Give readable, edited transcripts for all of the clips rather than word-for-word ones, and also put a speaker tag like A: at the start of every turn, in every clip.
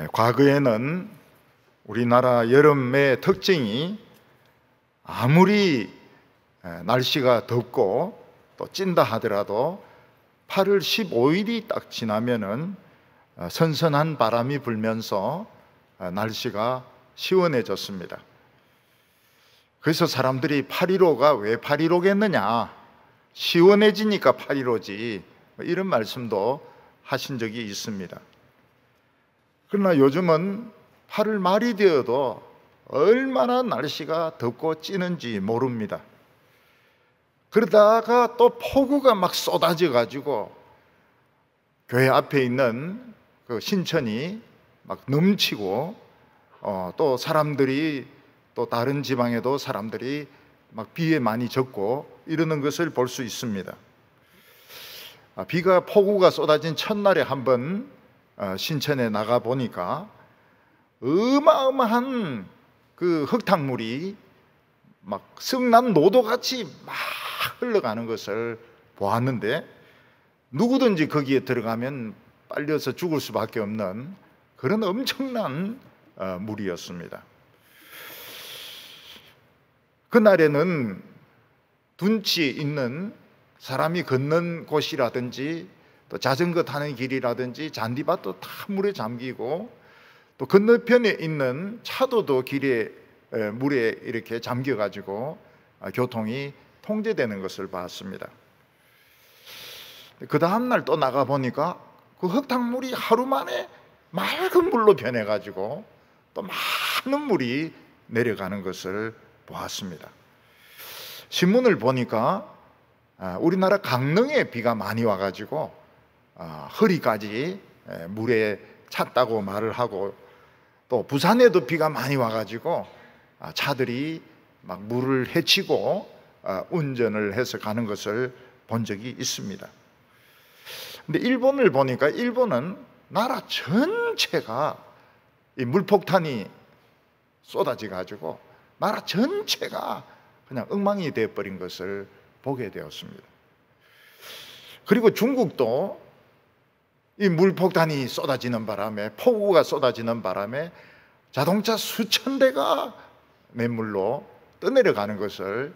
A: 과거에는 우리나라 여름의 특징이 아무리 날씨가 덥고 또 찐다 하더라도 8월 15일이 딱 지나면은 선선한 바람이 불면서 날씨가 시원해졌습니다. 그래서 사람들이 8.15가 왜 8.15겠느냐, 시원해지니까 8.15지, 이런 말씀도 하신 적이 있습니다. 그러나 요즘은 8월 말이 되어도 얼마나 날씨가 덥고 찌는지 모릅니다. 그러다가 또 폭우가 막 쏟아져 가지고 교회 앞에 있는 그 신천이 막 넘치고 또 사람들이 또 다른 지방에도 사람들이 막 비에 많이 젖고 이러는 것을 볼 수 있습니다. 폭우가 쏟아진 첫날에 한번 신천에 나가 보니까 어마어마한 그 흙탕물이 막 성난 노도같이 막 흘러가는 것을 보았는데, 누구든지 거기에 들어가면 빨려서 죽을 수밖에 없는 그런 엄청난 물이었습니다. 그날에는 둔치 있는 사람이 걷는 곳이라든지 또 자전거 타는 길이라든지 잔디밭도 다 물에 잠기고, 또 건너편에 있는 차도도 길에 물에 이렇게 잠겨가지고 교통이 통제되는 것을 봤습니다. 그 다음날 또 나가보니까 그 흙탕물이 하루 만에 맑은 물로 변해가지고 또 많은 물이 내려가는 것을 보았습니다. 신문을 보니까 우리나라 강릉에 비가 많이 와가지고 허리까지 물에 찼다고 말을 하고, 또 부산에도 비가 많이 와가지고 차들이 막 물을 헤치고 운전을 해서 가는 것을 본 적이 있습니다. 근데 일본을 보니까 일본은 나라 전체가 이 물폭탄이 쏟아져 가지고 나라 전체가 그냥 엉망이 되어버린 것을 보게 되었습니다. 그리고 중국도 이 물폭탄이 쏟아지는 바람에, 폭우가 쏟아지는 바람에 자동차 수천 대가 냇물로 떠내려가는 것을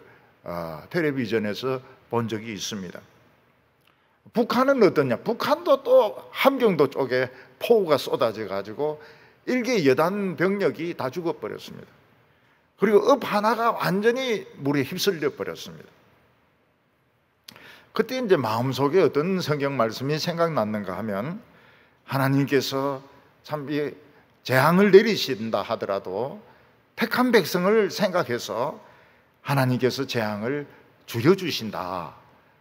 A: 텔레비전에서 본 적이 있습니다. 북한은 어떠냐? 북한도 또 함경도 쪽에 폭우가 쏟아져 가지고 일개 여단 병력이 다 죽어버렸습니다. 그리고 읍 하나가 완전히 물에 휩쓸려 버렸습니다. 그때 이제 마음속에 어떤 성경 말씀이 생각났는가 하면, 하나님께서 참 재앙을 내리신다 하더라도 택한 백성을 생각해서 하나님께서 재앙을 줄여주신다,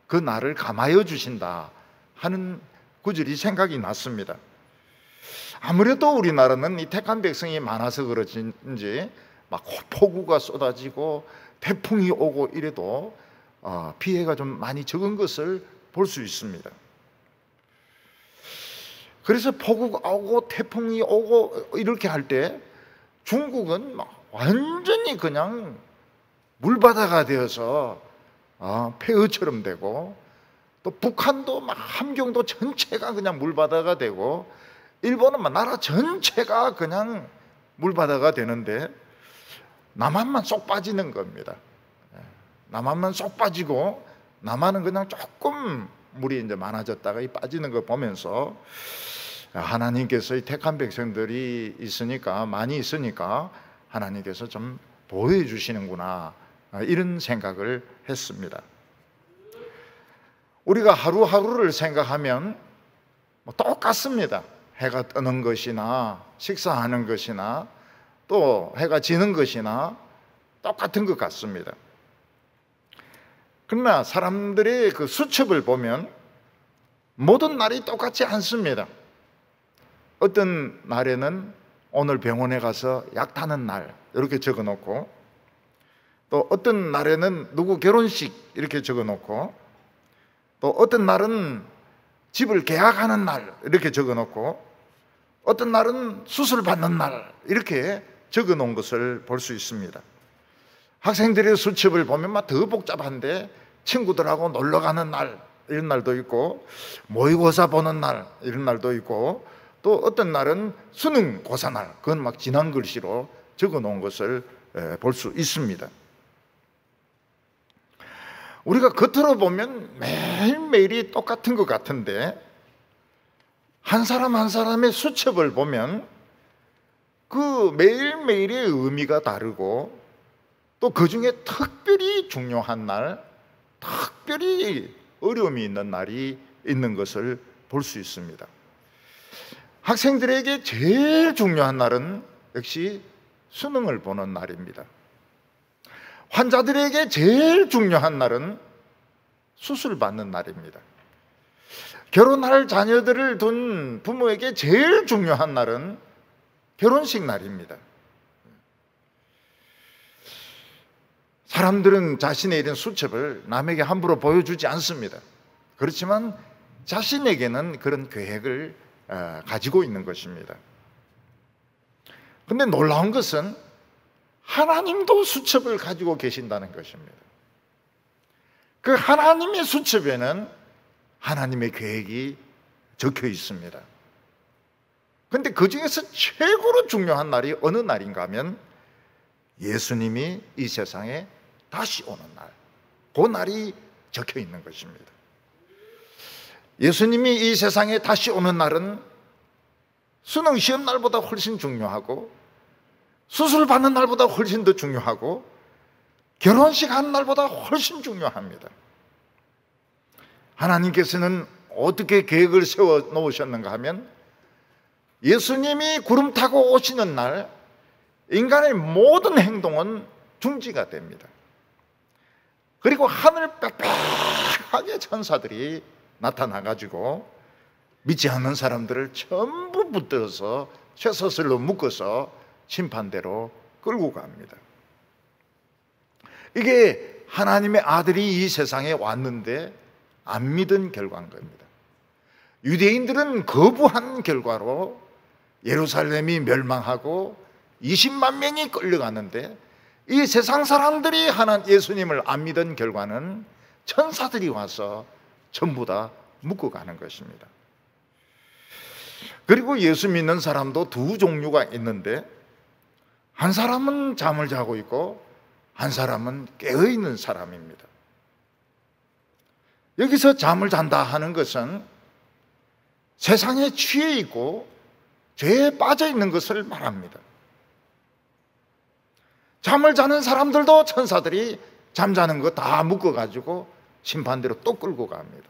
A: 그 날을 감하여 주신다 하는 구절이 생각이 났습니다. 아무래도 우리나라는 이 택한 백성이 많아서 그런지 막 폭우가 쏟아지고 태풍이 오고 이래도 피해가 좀 많이 적은 것을 볼 수 있습니다. 그래서 폭우가 오고 태풍이 오고 이렇게 할 때 중국은 막 완전히 그냥 물바다가 되어서 폐허처럼 되고, 또 북한도 막 함경도 전체가 그냥 물바다가 되고, 일본은 막 나라 전체가 그냥 물바다가 되는데 남한만 쏙 빠지는 겁니다. 남한만 쏙 빠지고 남한은 그냥 조금 물이 이제 많아졌다가 빠지는 거 보면서 하나님께서 이 택한 백성들이 있으니까, 많이 있으니까 하나님께서 좀 보호해 주시는구나, 이런 생각을 했습니다. 우리가 하루하루를 생각하면 똑같습니다. 해가 뜨는 것이나 식사하는 것이나 또 해가 지는 것이나 똑같은 것 같습니다. 그러나 사람들의 그 수첩을 보면 모든 날이 똑같지 않습니다. 어떤 날에는 오늘 병원에 가서 약 타는 날 이렇게 적어놓고, 또 어떤 날에는 누구 결혼식 이렇게 적어놓고, 또 어떤 날은 집을 계약하는 날 이렇게 적어놓고, 어떤 날은 수술 받는 날 이렇게 적어놓은 것을 볼 수 있습니다. 학생들의 수첩을 보면 막 더 복잡한데, 친구들하고 놀러 가는 날 이런 날도 있고, 모의고사 보는 날 이런 날도 있고, 또 어떤 날은 수능 고사날, 그건 막 진한 글씨로 적어 놓은 것을 볼 수 있습니다. 우리가 겉으로 보면 매일매일이 똑같은 것 같은데 한 사람 한 사람의 수첩을 보면 그 매일매일의 의미가 다르고 또 그 중에 특별히 중요한 날, 특별히 어려움이 있는 날이 있는 것을 볼 수 있습니다. 학생들에게 제일 중요한 날은 역시 수능을 보는 날입니다. 환자들에게 제일 중요한 날은 수술 받는 날입니다. 결혼할 자녀들을 둔 부모에게 제일 중요한 날은 결혼식 날입니다. 사람들은 자신의 이런 수첩을 남에게 함부로 보여주지 않습니다. 그렇지만 자신에게는 그런 계획을 가지고 있는 것입니다. 그런데 놀라운 것은 하나님도 수첩을 가지고 계신다는 것입니다. 그 하나님의 수첩에는 하나님의 계획이 적혀 있습니다. 그런데 그 중에서 최고로 중요한 날이 어느 날인가 하면 예수님이 이 세상에 다시 오는 날, 그 날이 적혀 있는 것입니다. 예수님이 이 세상에 다시 오는 날은 수능 시험 날보다 훨씬 중요하고 수술 받는 날보다 훨씬 더 중요하고 결혼식 하는 날보다 훨씬 중요합니다. 하나님께서는 어떻게 계획을 세워 놓으셨는가 하면 예수님이 구름 타고 오시는 날 인간의 모든 행동은 중지가 됩니다. 그리고 하늘 빽빽하게 천사들이 나타나가지고 믿지 않는 사람들을 전부 붙들어서 쇠사슬로 묶어서 심판대로 끌고 갑니다. 이게 하나님의 아들이 이 세상에 왔는데 안 믿은 결과인 겁니다. 유대인들은 거부한 결과로 예루살렘이 멸망하고 20만 명이 끌려가는데 이 세상 사람들이 예수님을 안 믿은 결과는 천사들이 와서 전부 다 묶어가는 것입니다. 그리고 예수 믿는 사람도 두 종류가 있는데 한 사람은 잠을 자고 있고 한 사람은 깨어있는 사람입니다. 여기서 잠을 잔다 하는 것은 세상에 취해 있고 죄에 빠져 있는 것을 말합니다. 잠을 자는 사람들도 천사들이 잠자는 거 다 묶어가지고 심판대로 또 끌고 갑니다.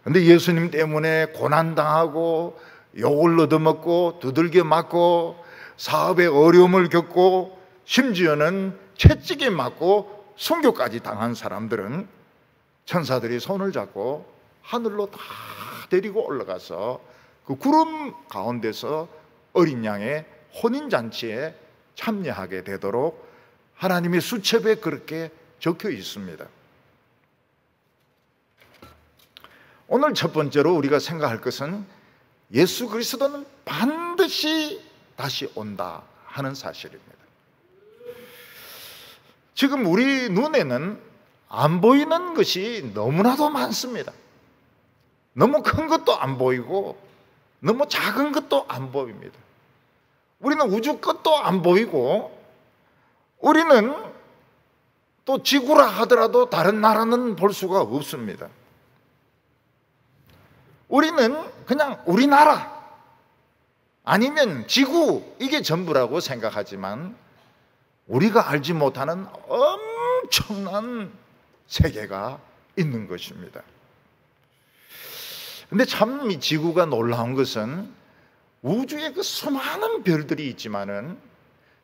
A: 그런데 예수님 때문에 고난당하고 욕을 얻어먹고 두들겨 맞고 사업에 어려움을 겪고 심지어는 채찍에 맞고 순교까지 당한 사람들은 천사들이 손을 잡고 하늘로 다 데리고 올라가서 그 구름 가운데서 어린 양의 혼인잔치에 참여하게 되도록 하나님의 수첩에 그렇게 적혀 있습니다. 오늘 첫 번째로 우리가 생각할 것은 예수 그리스도는 반드시 다시 온다 하는 사실입니다. 지금 우리 눈에는 안 보이는 것이 너무나도 많습니다. 너무 큰 것도 안 보이고 너무 작은 것도 안 보입니다. 우리는 우주 끝도 안 보이고 우리는 또 지구라 하더라도 다른 나라는 볼 수가 없습니다. 우리는 그냥 우리나라 아니면 지구 이게 전부라고 생각하지만 우리가 알지 못하는 엄청난 세계가 있는 것입니다. 근데 참 이 지구가 놀라운 것은 우주에 그 수많은 별들이 있지만은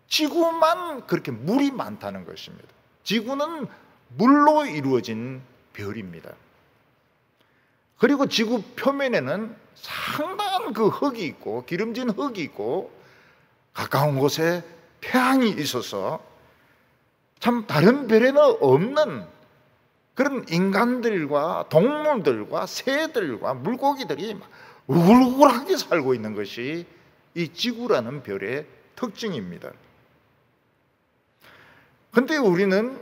A: 지구만 그렇게 물이 많다는 것입니다. 지구는 물로 이루어진 별입니다. 그리고 지구 표면에는 상당한 그 흙이 있고 기름진 흙이 있고 가까운 곳에 태양이 있어서 참 다른 별에는 없는 그런 인간들과 동물들과 새들과 물고기들이 우글우글하게 살고 있는 것이 이 지구라는 별의 특징입니다. 그런데 우리는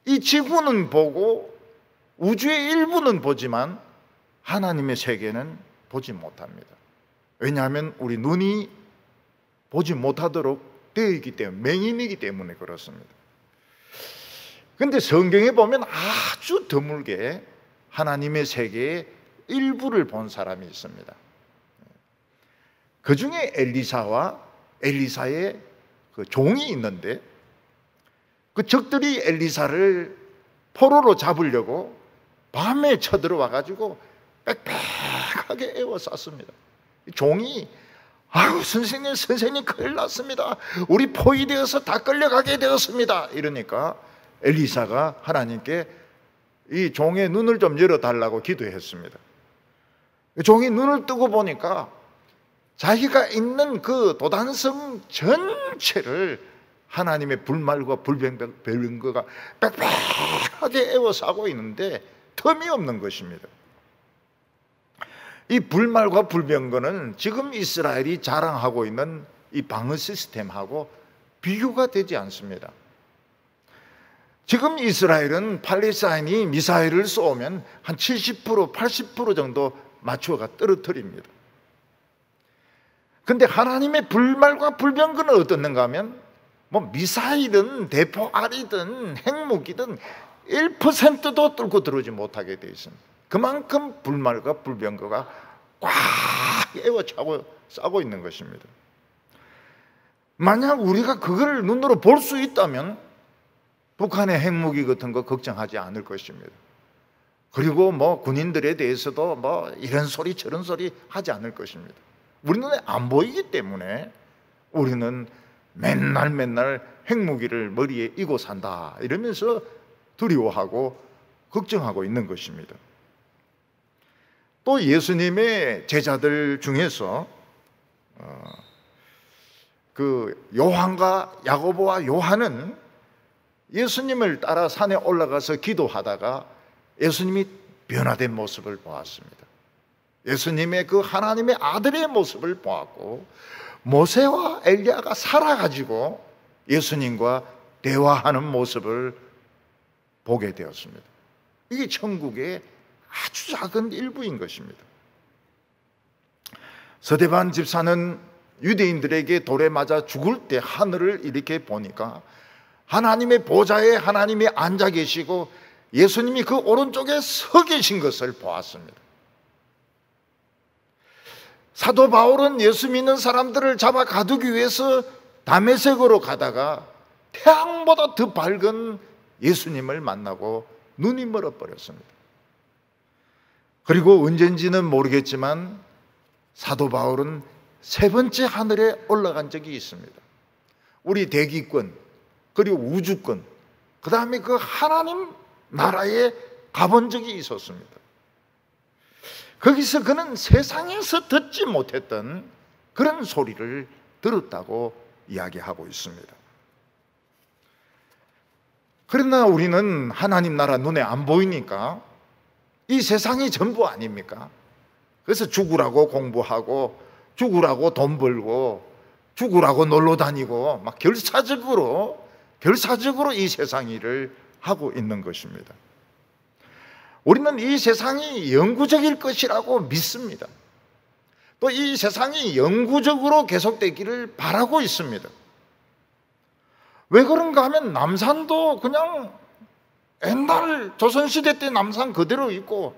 A: 이 지구는 보고 우주의 일부는 보지만 하나님의 세계는 보지 못합니다. 왜냐하면 우리 눈이 보지 못하도록 되어 있기 때문에, 맹인이기 때문에 그렇습니다. 그런데 성경에 보면 아주 드물게 하나님의 세계의 일부를 본 사람이 있습니다. 그 중에 엘리사와 엘리사의 그 종이 있는데, 그 적들이 엘리사를 포로로 잡으려고 밤에 쳐들어와 가지고 빽빽하게 에워쌌습니다. 종이 아유 선생님 큰일 났습니다. 우리 포위되어서 다 끌려가게 되었습니다. 이러니까 엘리사가 하나님께 이 종의 눈을 좀 열어달라고 기도했습니다. 종이 눈을 뜨고 보니까 자기가 있는 그 도단성 전체를 하나님의 불말과 불병거가 빽빽하게 에워싸고 있는데 틈이 없는 것입니다. 이 불말과 불병거는 지금 이스라엘이 자랑하고 있는 이 방어 시스템하고 비교가 되지 않습니다. 지금 이스라엘은 팔레스타인이 미사일을 쏘면 한 70%, 80% 정도 맞추어가 떨어뜨립니다. 그런데 하나님의 불말과 불병거는 어떻는가 하면 뭐 미사일은 대포알이든 핵무기든 1%도 뚫고 들어오지 못하게 되어 있습니다. 그만큼 불말과 불병거가 꽉 에워차고 싸고 있는 것입니다. 만약 우리가 그걸 눈으로 볼 수 있다면 북한의 핵무기 같은 거 걱정하지 않을 것입니다. 그리고 뭐 군인들에 대해서도 뭐 이런 소리 저런 소리 하지 않을 것입니다. 우리 눈에 안 보이기 때문에 우리는 맨날 핵무기를 머리에 이고 산다 이러면서 두려워하고 걱정하고 있는 것입니다. 또 예수님의 제자들 중에서 그 요한과 야고보와 요한은 예수님을 따라 산에 올라가서 기도하다가 예수님이 변화된 모습을 보았습니다. 예수님의 그 하나님의 아들의 모습을 보았고 모세와 엘리야가 살아가지고 예수님과 대화하는 모습을 보게 되었습니다. 이게 천국의 아주 작은 일부인 것입니다. 서대반 집사는 유대인들에게 돌에 맞아 죽을 때 하늘을 이렇게 보니까 하나님의 보좌에 하나님이 앉아 계시고 예수님이 그 오른쪽에 서 계신 것을 보았습니다. 사도 바울은 예수 믿는 사람들을 잡아 가두기 위해서 다메섹으로 가다가 태양보다 더 밝은 예수님을 만나고 눈이 멀어버렸습니다. 그리고 언젠지는 모르겠지만 사도 바울은 세 번째 하늘에 올라간 적이 있습니다. 우리 대기권 그리고 우주권 그 다음에 그 하나님 나라에 가본 적이 있었습니다. 거기서 그는 세상에서 듣지 못했던 그런 소리를 들었다고 이야기하고 있습니다. 그러나 우리는 하나님 나라 눈에 안 보이니까 이 세상이 전부 아닙니까? 그래서 죽으라고 공부하고 죽으라고 돈 벌고 죽으라고 놀러 다니고 막 결사적으로 이 세상 일을 하고 있는 것입니다. 우리는 이 세상이 영구적일 것이라고 믿습니다. 또 이 세상이 영구적으로 계속되기를 바라고 있습니다. 왜 그런가 하면 남산도 그냥 옛날 조선시대 때 남산 그대로 있고,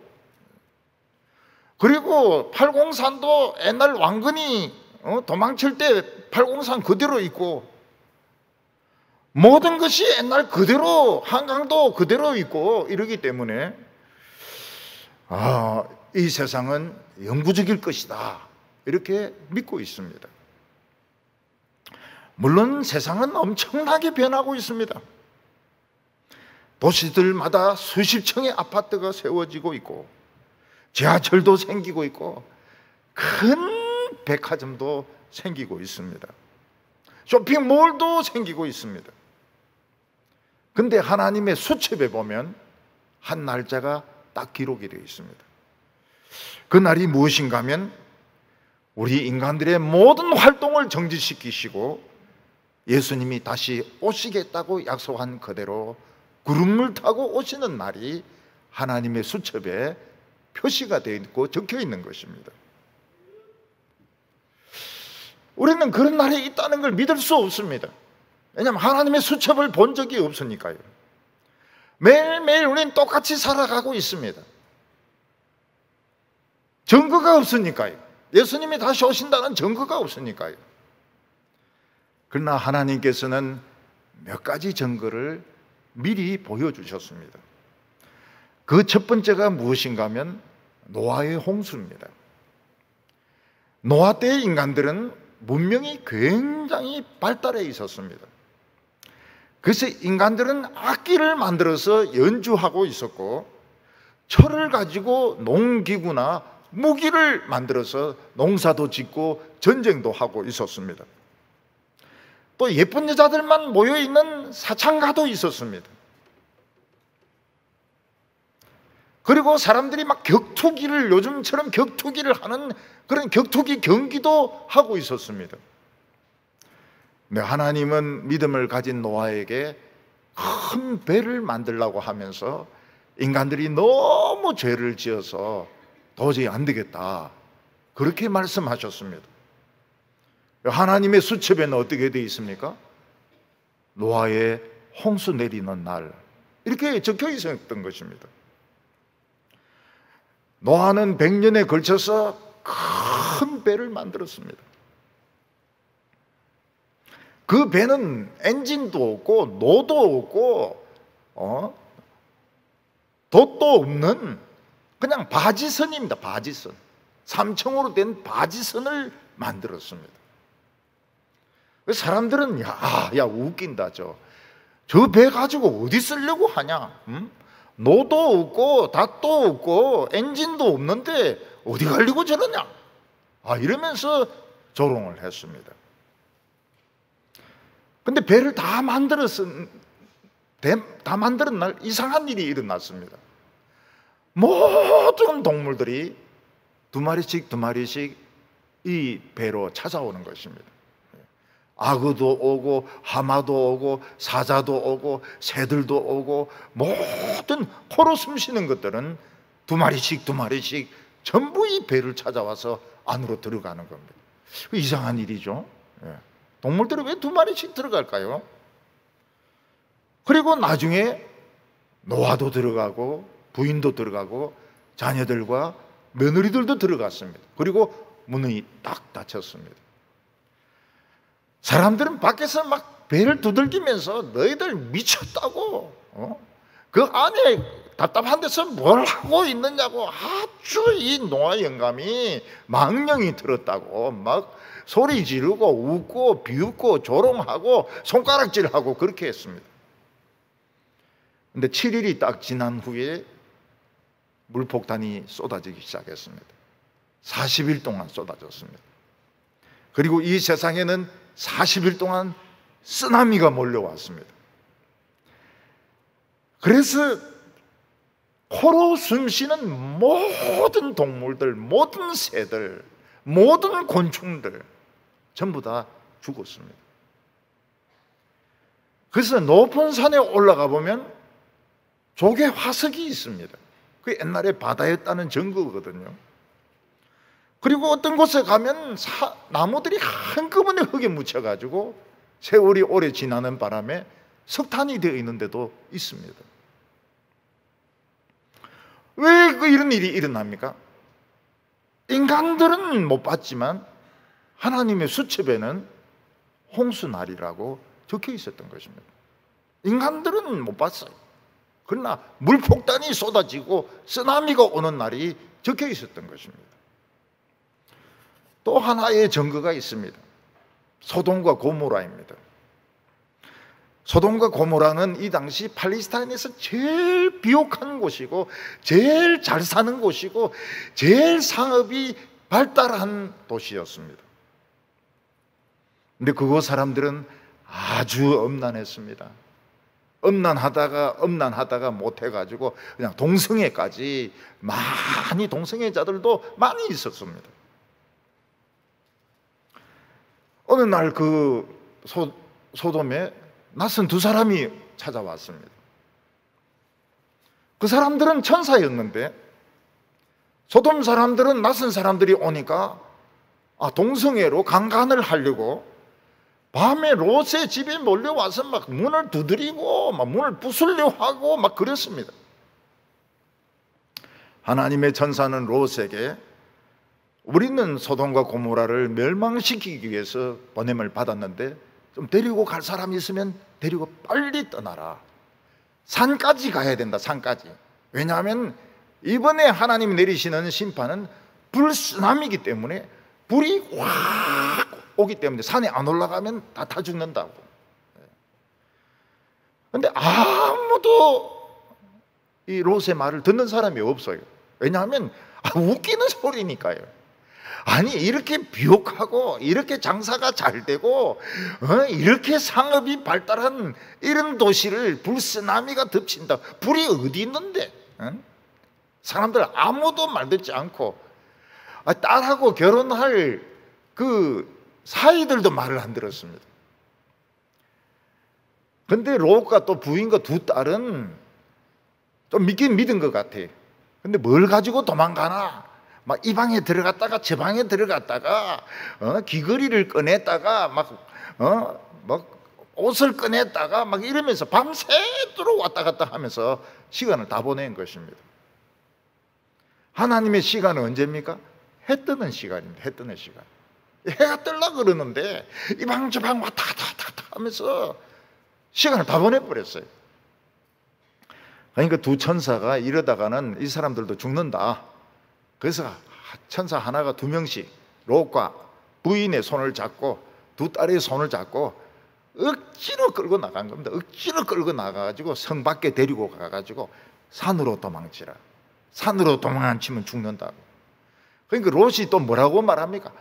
A: 그리고 팔공산도 옛날 왕건이 도망칠 때 팔공산 그대로 있고, 모든 것이 옛날 그대로, 한강도 그대로 있고 이러기 때문에 이 세상은 영구적일 것이다 이렇게 믿고 있습니다. 물론 세상은 엄청나게 변하고 있습니다. 도시들마다 수십 층의 아파트가 세워지고 있고 지하철도 생기고 있고 큰 백화점도 생기고 있습니다. 쇼핑몰도 생기고 있습니다. 근데 하나님의 수첩에 보면 한 날짜가 딱 기록이 되어 있습니다. 그 날이 무엇인가 하면 우리 인간들의 모든 활동을 정지시키시고 예수님이 다시 오시겠다고 약속한 그대로 구름을 타고 오시는 날이 하나님의 수첩에 표시가 되어 있고 적혀 있는 것입니다. 우리는 그런 날이 있다는 걸 믿을 수 없습니다. 왜냐하면 하나님의 수첩을 본 적이 없으니까요. 매일매일 우리는 똑같이 살아가고 있습니다. 증거가 없으니까요. 예수님이 다시 오신다는 증거가 없으니까요. 그러나 하나님께서는 몇 가지 증거를 미리 보여주셨습니다. 그 첫 번째가 무엇인가 하면 노아의 홍수입니다. 노아 때의 인간들은 문명이 굉장히 발달해 있었습니다. 그래서 인간들은 악기를 만들어서 연주하고 있었고, 철을 가지고 농기구나 무기를 만들어서 농사도 짓고 전쟁도 하고 있었습니다. 또 예쁜 여자들만 모여있는 사창가도 있었습니다. 그리고 사람들이 막 격투기를, 요즘처럼 격투기를 하는 그런 격투기 경기도 하고 있었습니다. 근데 하나님은 믿음을 가진 노아에게 큰 배를 만들라고 하면서 인간들이 너무 죄를 지어서 도저히 안 되겠다, 그렇게 말씀하셨습니다. 하나님의 수첩에는 어떻게 되어 있습니까? 노아의 홍수 내리는 날, 이렇게 적혀 있었던 것입니다. 노아는 100년에 걸쳐서 큰 배를 만들었습니다. 그 배는 엔진도 없고 노도 없고 돛도 없는 그냥 바지선입니다. 바지선, 3층으로 된 바지선을 만들었습니다. 사람들은 야 웃긴다, 저 배 가지고 어디 쓰려고 하냐, 노도 없고 닷도 없고 엔진도 없는데 어디 가려고 저러냐, 이러면서 조롱을 했습니다. 근데 배를 다 만들은 날 이상한 일이 일어났습니다. 모든 동물들이 두 마리씩 이 배로 찾아오는 것입니다. 악어도 오고 하마도 오고 사자도 오고 새들도 오고, 모든 코로 숨쉬는 것들은 두 마리씩 전부 이 배를 찾아와서 안으로 들어가는 겁니다. 이상한 일이죠. 동물들은 왜 두 마리씩 들어갈까요? 그리고 나중에 노아도 들어가고 부인도 들어가고 자녀들과 며느리들도 들어갔습니다. 그리고 문이 딱 닫혔습니다. 사람들은 밖에서 막 배를 두들기면서 너희들 미쳤다고, 그 안에 답답한 데서 뭘 하고 있느냐고 아주 이 노아 영감이 망령이 들었다고 막 소리 지르고 웃고 비웃고 조롱하고 손가락질하고 그렇게 했습니다. 근데 7일이 딱 지난 후에 물폭탄이 쏟아지기 시작했습니다. 40일 동안 쏟아졌습니다. 그리고 이 세상에는 40일 동안 쓰나미가 몰려왔습니다. 그래서 코로 숨쉬는 모든 동물들, 모든 새들, 모든 곤충들 전부 다 죽었습니다. 그래서 높은 산에 올라가 보면 조개 화석이 있습니다. 그 옛날에 바다였다는 증거거든요. 그리고 어떤 곳에 가면 나무들이 한꺼번에 흙에 묻혀가지고 세월이 오래 지나는 바람에 석탄이 되어 있는 데도 있습니다. 왜 이런 일이 일어납니까? 인간들은 못 봤지만 하나님의 수첩에는 홍수날이라고 적혀 있었던 것입니다. 인간들은 못 봤어요. 그러나 물폭탄이 쏟아지고 쓰나미가 오는 날이 적혀 있었던 것입니다. 또 하나의 증거가 있습니다. 소돔과 고모라입니다. 소돔과 고모라는 이 당시 팔레스타인에서 제일 비옥한 곳이고 제일 잘 사는 곳이고 제일 상업이 발달한 도시였습니다. 근데 그곳 사람들은 아주 엄난했습니다. 엄난하다가 못해가지고 그냥 동성애까지, 동성애자들도 많이 있었습니다. 어느 날 그 소돔에 낯선 두 사람이 찾아왔습니다. 그 사람들은 천사였는데 소돔 사람들은 낯선 사람들이 오니까 동성애로 강간을 하려고 밤에 롯의 집에 몰려와서 막 문을 두드리고 막 문을 부수려 하고 막 그랬습니다. 하나님의 천사는 롯에게 우리는 소돔과 고모라를 멸망시키기 위해서 보냄을 받았는데 좀 데리고 갈 사람이 있으면 데리고 빨리 떠나라. 산까지 가야 된다. 산까지. 왜냐하면 이번에 하나님이 내리시는 심판은 불쓰나미이기 때문에 불이 확 오기 때문에 산에 안 올라가면 다 타 죽는다고. 그런데 아무도 이 롯의 말을 듣는 사람이 없어요. 왜냐하면 웃기는 소리니까요. 아니 이렇게 비옥하고 이렇게 장사가 잘 되고 이렇게 상업이 발달한 이런 도시를 불쓰나미가 덮친다. 불이 어디 있는데? 사람들 아무도 말 듣지 않고 딸하고 결혼할 그 사이들도 말을 안 들었습니다. 근데 롯과 또 부인과 두 딸은 좀 믿긴 믿은 것 같아. 근데 뭘 가지고 도망가나? 막 이 방에 들어갔다가 저 방에 들어갔다가 귀걸이를 꺼냈다가 막 옷을 꺼냈다가 막 이러면서 밤새도록 왔다 갔다 하면서 시간을 다 보낸 것입니다. 하나님의 시간은 언제입니까? 해 뜨는 시간입니다. 해 뜨는 시간. 해가 뜰라 그러는데 이 방 저 방 왔다 갔다 하면서 시간을 다 보내버렸어요. 그러니까 두 천사가 이러다가는 이 사람들도 죽는다. 그래서 천사 하나가 두 명씩 롯과 부인의 손을 잡고 두 딸의 손을 잡고 억지로 끌고 나간 겁니다. 억지로 끌고 나가가지고 성 밖에 데리고 가가지고 산으로 도망치라. 산으로 도망 안 치면 죽는다고. 그러니까 롯이 또 뭐라고 말합니까?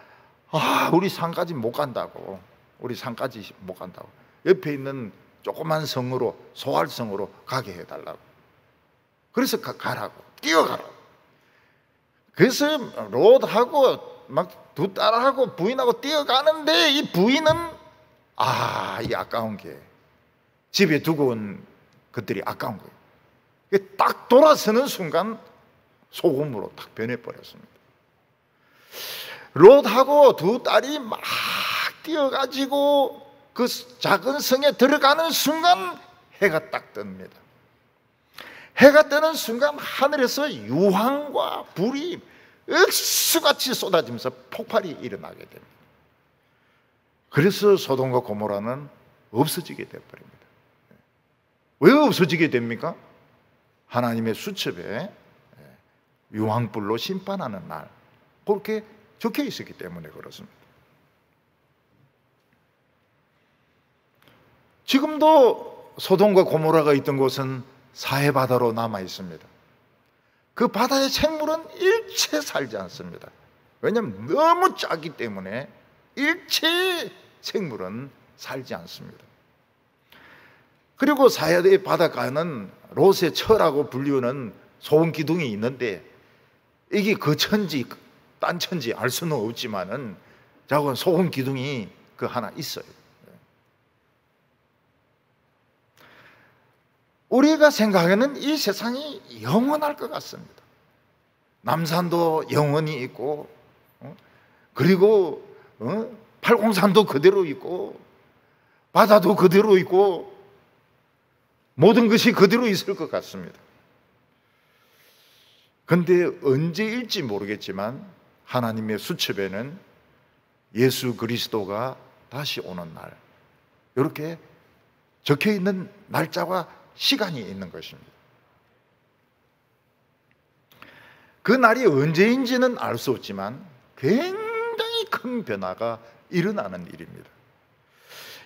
A: 우리 산까지 못 간다고. 우리 산까지 못 간다고. 옆에 있는 조그만 성으로, 소알성으로 가게 해달라고. 그래서 가라고. 뛰어가라고. 그래서 롯하고 막 두 딸하고 부인하고 뛰어가는데 이 부인은 이 아까운 게 집에 두고 온 것들이 아까운 거예요. 딱 돌아서는 순간 소금으로 딱 변해버렸습니다. 롯하고 두 딸이 막 뛰어가지고 그 작은 성에 들어가는 순간 해가 딱 뜹니다. 해가 뜨는 순간 하늘에서 유황과 불이 억수같이 쏟아지면서 폭발이 일어나게 됩니다. 그래서 소돔과 고모라는 없어지게 되어버립니다. 왜 없어지게 됩니까? 하나님의 수첩에 유황불로 심판하는 날, 그렇게 적혀 있었기 때문에 그렇습니다. 지금도 소돔과 고모라가 있던 곳은 사해바다로 남아 있습니다. 그 바다의 생물은 일체 살지 않습니다. 왜냐하면 너무 작기 때문에 일체 생물은 살지 않습니다. 그리고 사해의 바닷가에는 롯의 처라고 불리우는 소금 기둥이 있는데 이게 거천지 딴천지 알 수는 없지만은 작은 소금 기둥이 그 하나 있어요. 우리가 생각하는 이 세상이 영원할 것 같습니다. 남산도 영원히 있고, 그리고 팔공산도 그대로 있고, 바다도 그대로 있고, 모든 것이 그대로 있을 것 같습니다. 그런데 언제일지 모르겠지만 하나님의 수첩에는 예수 그리스도가 다시 오는 날, 이렇게 적혀 있는 날짜와 시간이 있는 것입니다. 그 날이 언제인지는 알 수 없지만 굉장히 큰 변화가 일어나는 일입니다.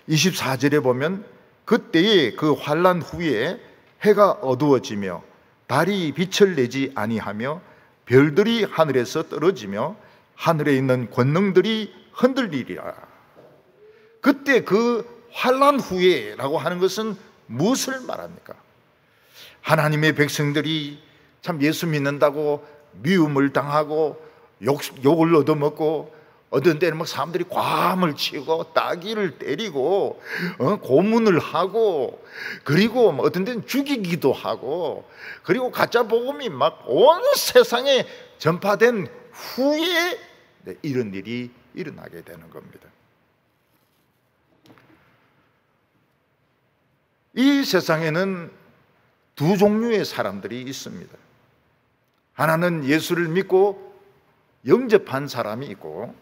A: 24절에 보면 그때의 그 환난 후에 해가 어두워지며 달이 빛을 내지 아니하며 별들이 하늘에서 떨어지며 하늘에 있는 권능들이 흔들리리라. 그때 그 환난 후에라고 하는 것은 무엇을 말합니까? 하나님의 백성들이 참 예수 믿는다고 미움을 당하고 욕을 얻어먹고 어떤 때는 막 사람들이 과함을 치고 따귀를 때리고 고문을 하고 그리고 어떤 때는 죽이기도 하고 그리고 가짜 복음이 막 온 세상에 전파된 후에 이런 일이 일어나게 되는 겁니다. 이 세상에는 두 종류의 사람들이 있습니다. 하나는 예수를 믿고 영접한 사람이 있고,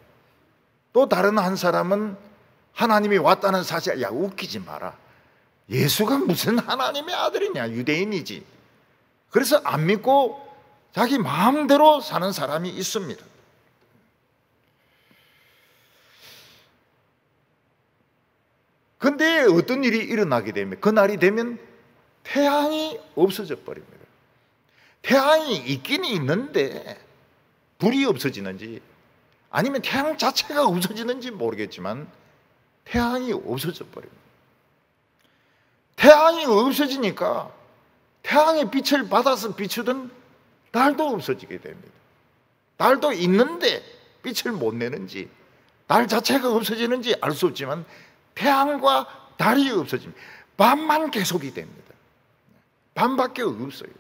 A: 또 다른 한 사람은 하나님이 왔다는 사실, 야, 웃기지 마라. 예수가 무슨 하나님의 아들이냐, 유대인이지. 그래서 안 믿고 자기 마음대로 사는 사람이 있습니다. 근데 어떤 일이 일어나게 되면, 그날이 되면 태양이 없어져 버립니다. 태양이 있긴 있는데 불이 없어지는지 아니면 태양 자체가 없어지는지 모르겠지만 태양이 없어져 버립니다. 태양이 없어지니까 태양의 빛을 받아서 비추던 달도 없어지게 됩니다. 달도 있는데 빛을 못 내는지, 달 자체가 없어지는지 알 수 없지만 태양과 달이 없어집니다. 밤만 계속이 됩니다. 밤밖에 없어요.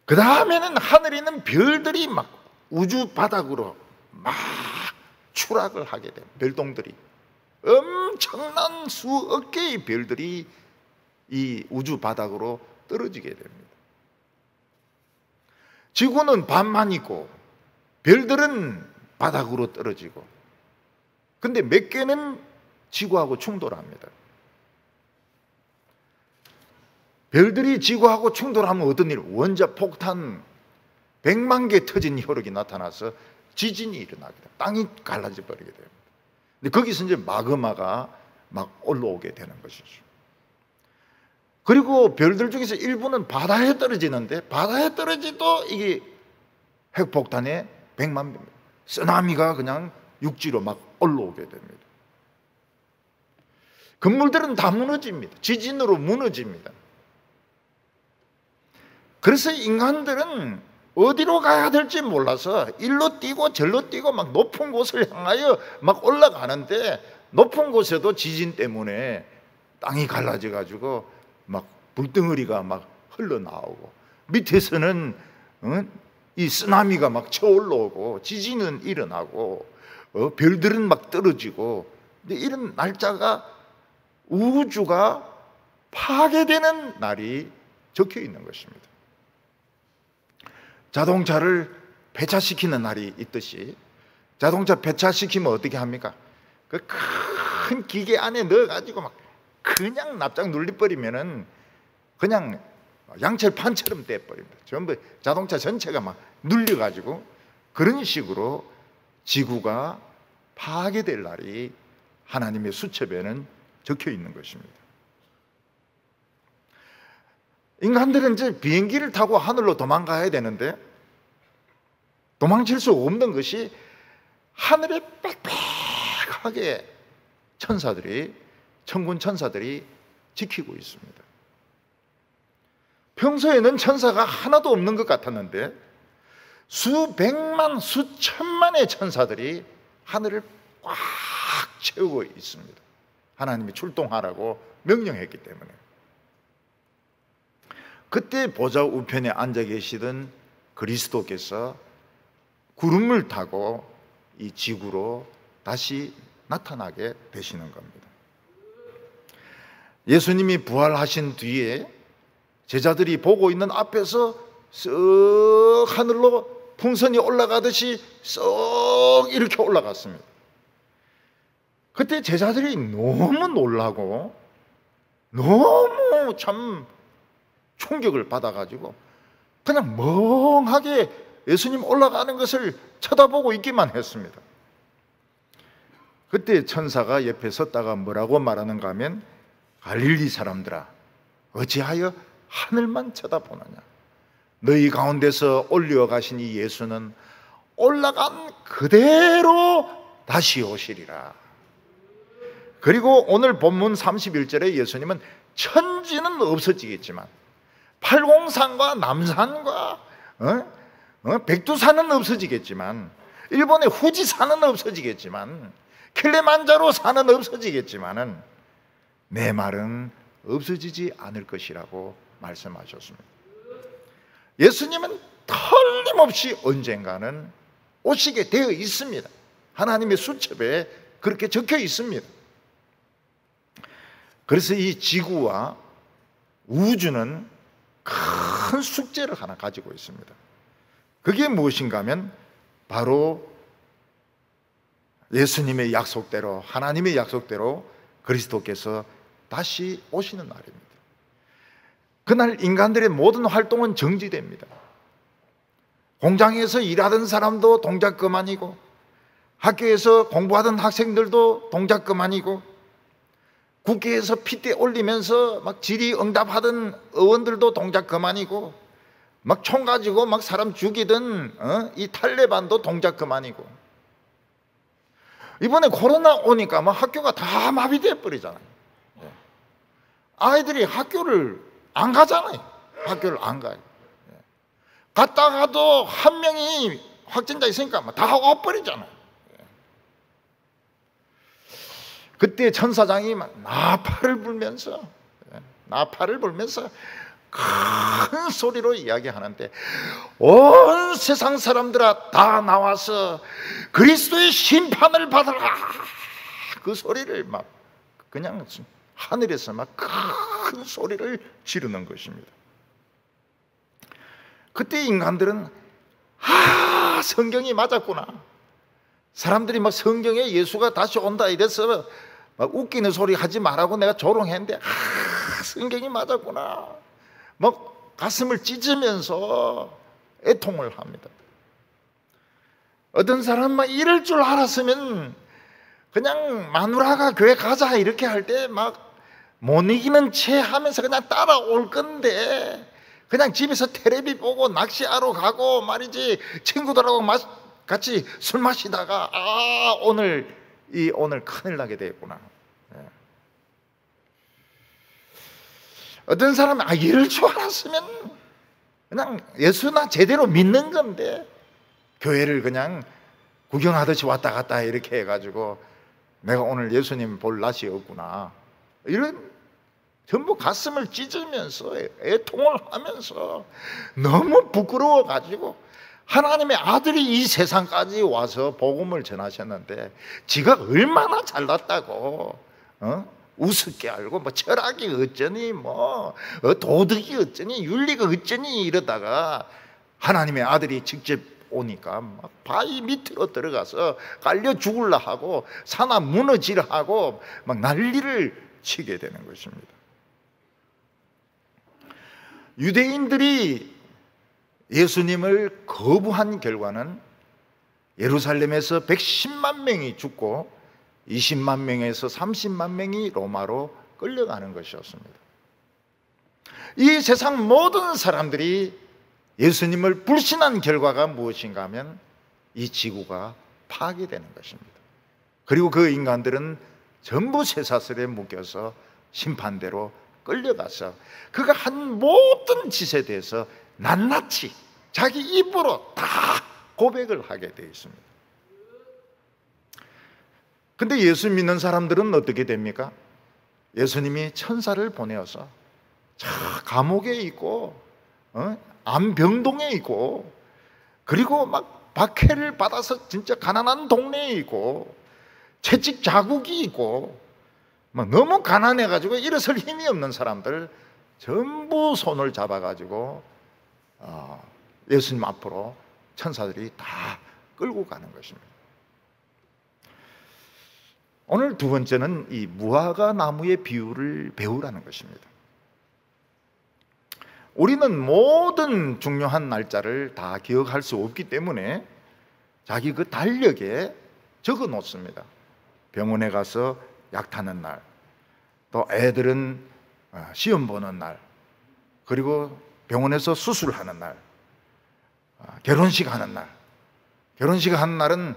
A: 그 다음에는 하늘에 있는 별들이 막 우주 바닥으로 막 추락을 하게 돼요. 별똥들이, 엄청난 수억 개의 별들이 이 우주 바닥으로 떨어지게 됩니다. 지구는 밤만 있고 별들은 바닥으로 떨어지고, 근데 몇 개는 지구하고 충돌합니다. 별들이 지구하고 충돌하면 어떤 일? 원자폭탄 100만 개 터진 혈액이 나타나서 지진이 일어나게 돼요. 땅이 갈라져 버리게 됩니다. 근데 거기서 이제 마그마가 막 올라오게 되는 것이죠. 그리고 별들 중에서 일부는 바다에 떨어지는데, 바다에 떨어지도 이게 핵폭탄에 100만 쓰나미가 그냥 육지로 막 올라오게 됩니다. 건물들은 다 무너집니다. 지진으로 무너집니다. 그래서 인간들은 어디로 가야 될지 몰라서 일로 뛰고 절로 뛰고 막 높은 곳을 향하여 막 올라가는데, 높은 곳에도 지진 때문에 땅이 갈라져 가지고 막 불덩어리가 막 흘러나오고, 밑에서는 이 쓰나미가 막 쳐올라오고 지진은 일어나고 별들은 막 떨어지고. 근데 이런 날짜가, 우주가 파괴되는 날이 적혀 있는 것입니다. 자동차를 폐차시키는 날이 있듯이, 자동차 폐차시키면 어떻게 합니까? 그 큰 기계 안에 넣어가지고 막 그냥 납작 눌려버리면은 그냥 양철판처럼 돼버립니다. 전부 자동차 전체가 막 눌려가지고. 그런 식으로 지구가 파괴될 날이 하나님의 수첩에는 적혀 있는 것입니다. 인간들은 이제 비행기를 타고 하늘로 도망가야 되는데, 도망칠 수 없는 것이 하늘에 빽빽하게 천사들이, 천군 천사들이 지키고 있습니다. 평소에는 천사가 하나도 없는 것 같았는데 수백만, 수천만의 천사들이 하늘을 꽉 채우고 있습니다. 하나님이 출동하라고 명령했기 때문에. 그때 보좌 우편에 앉아 계시던 그리스도께서 구름을 타고 이 지구로 다시 나타나게 되시는 겁니다. 예수님이 부활하신 뒤에 제자들이 보고 있는 앞에서 쓱 하늘로 풍선이 올라가듯이 쓱 이렇게 올라갔습니다. 그때 제자들이 너무 놀라고 너무 참 충격을 받아가지고 그냥 멍하게 예수님 올라가는 것을 쳐다보고 있기만 했습니다. 그때 천사가 옆에 섰다가 뭐라고 말하는가 하면, 갈릴리 사람들아, 어찌하여 하늘만 쳐다보느냐? 너희 가운데서 올려가신 이 예수는 올라간 그대로 다시 오시리라. 그리고 오늘 본문 31절에 예수님은 천지는 없어지겠지만, 팔공산과 남산과 백두산은 없어지겠지만, 일본의 후지산은 없어지겠지만, 킬리만자로 산은 없어지겠지만은 내 말은 없어지지 않을 것이라고 말씀하셨습니다. 예수님은 틀림없이 언젠가는 오시게 되어 있습니다. 하나님의 수첩에 그렇게 적혀 있습니다. 그래서 이 지구와 우주는 큰 숙제를 하나 가지고 있습니다. 그게 무엇인가 하면 바로 예수님의 약속대로, 하나님의 약속대로 그리스도께서 다시 오시는 날입니다. 그날 인간들의 모든 활동은 정지됩니다. 공장에서 일하던 사람도 동작 그만이고, 학교에서 공부하던 학생들도 동작 그만이고, 국회에서 핏대 올리면서 막 질의응답하던 의원들도 동작 그만이고, 막 총 가지고 막 사람 죽이던 이 탈레반도 동작 그만이고, 이번에 코로나 오니까 막 학교가 다 마비돼 버리잖아요. 아이들이 학교를 안 가잖아요. 학교를 안 가요. 갔다가도 한 명이 확진자 있으니까 다 와버리잖아요. 그때 천사장이 나팔을 불면서 큰 소리로 이야기하는데, 온 세상 사람들아 다 나와서 그리스도의 심판을 받으라, 그 소리를 막 그냥 하늘에서 막 큰 소리를 지르는 것입니다. 그때 인간들은 성경이 맞았구나, 사람들이 막 성경에 예수가 다시 온다 이래서 막 웃기는 소리 하지 말라고 내가 조롱했는데, 성경이 맞았구나, 막 가슴을 찢으면서 애통을 합니다. 어떤 사람은 이럴 줄 알았으면 그냥 마누라가 교회 가자 이렇게 할 때 막 못 이기는 채 하면서 그냥 따라올 건데, 그냥 집에서 텔레비 보고 낚시하러 가고 말이지, 친구들하고 같이 술 마시다가 오늘 큰일 나게 되겠구나. 어떤 사람은 이럴 줄 알았으면 그냥 예수나 제대로 믿는 건데, 교회를 그냥 구경하듯이 왔다 갔다 이렇게 해가지고 내가 오늘 예수님 볼 낯이 없구나, 이런 전부 가슴을 찢으면서 애통을 하면서 너무 부끄러워가지고, 하나님의 아들이 이 세상까지 와서 복음을 전하셨는데 지가 얼마나 잘났다고 우습게 알고, 뭐 철학이 어쩌니, 뭐 도덕이 어쩌니, 윤리가 어쩌니 이러다가 하나님의 아들이 직접 오니까 막 바위 밑으로 들어가서 깔려 죽을라 하고 산하 무너지려 하고 막 난리를 치게 되는 것입니다. 유대인들이 예수님을 거부한 결과는 예루살렘에서 110만 명이 죽고 20만 명에서 30만 명이 로마로 끌려가는 것이었습니다. 이 세상 모든 사람들이 예수님을 불신한 결과가 무엇인가 하면 이 지구가 파괴되는 것입니다. 그리고 그 인간들은 전부 쇠사슬에 묶여서 심판대로 끌려가서 그가 한 모든 짓에 대해서 낱낱이 자기 입으로 다 고백을 하게 되어 있습니다. 근데 예수 믿는 사람들은 어떻게 됩니까? 예수님이 천사를 보내어서 감옥에 있고 암병동에 있고, 그리고 막 박해를 받아서 진짜 가난한 동네에 있고, 채찍 자국이 있고, 막 너무 가난해가지고 일어설 힘이 없는 사람들 전부 손을 잡아가지고 예수님 앞으로 천사들이 다 끌고 가는 것입니다. 오늘 두 번째는 이 무화과 나무의 비유를 배우라는 것입니다. 우리는 모든 중요한 날짜를 다 기억할 수 없기 때문에 자기 그 달력에 적어 놓습니다. 병원에 가서 약 타는 날, 또 애들은 시험 보는 날, 그리고 병원에서 수술하는 날, 결혼식 하는 날. 결혼식 하는 날은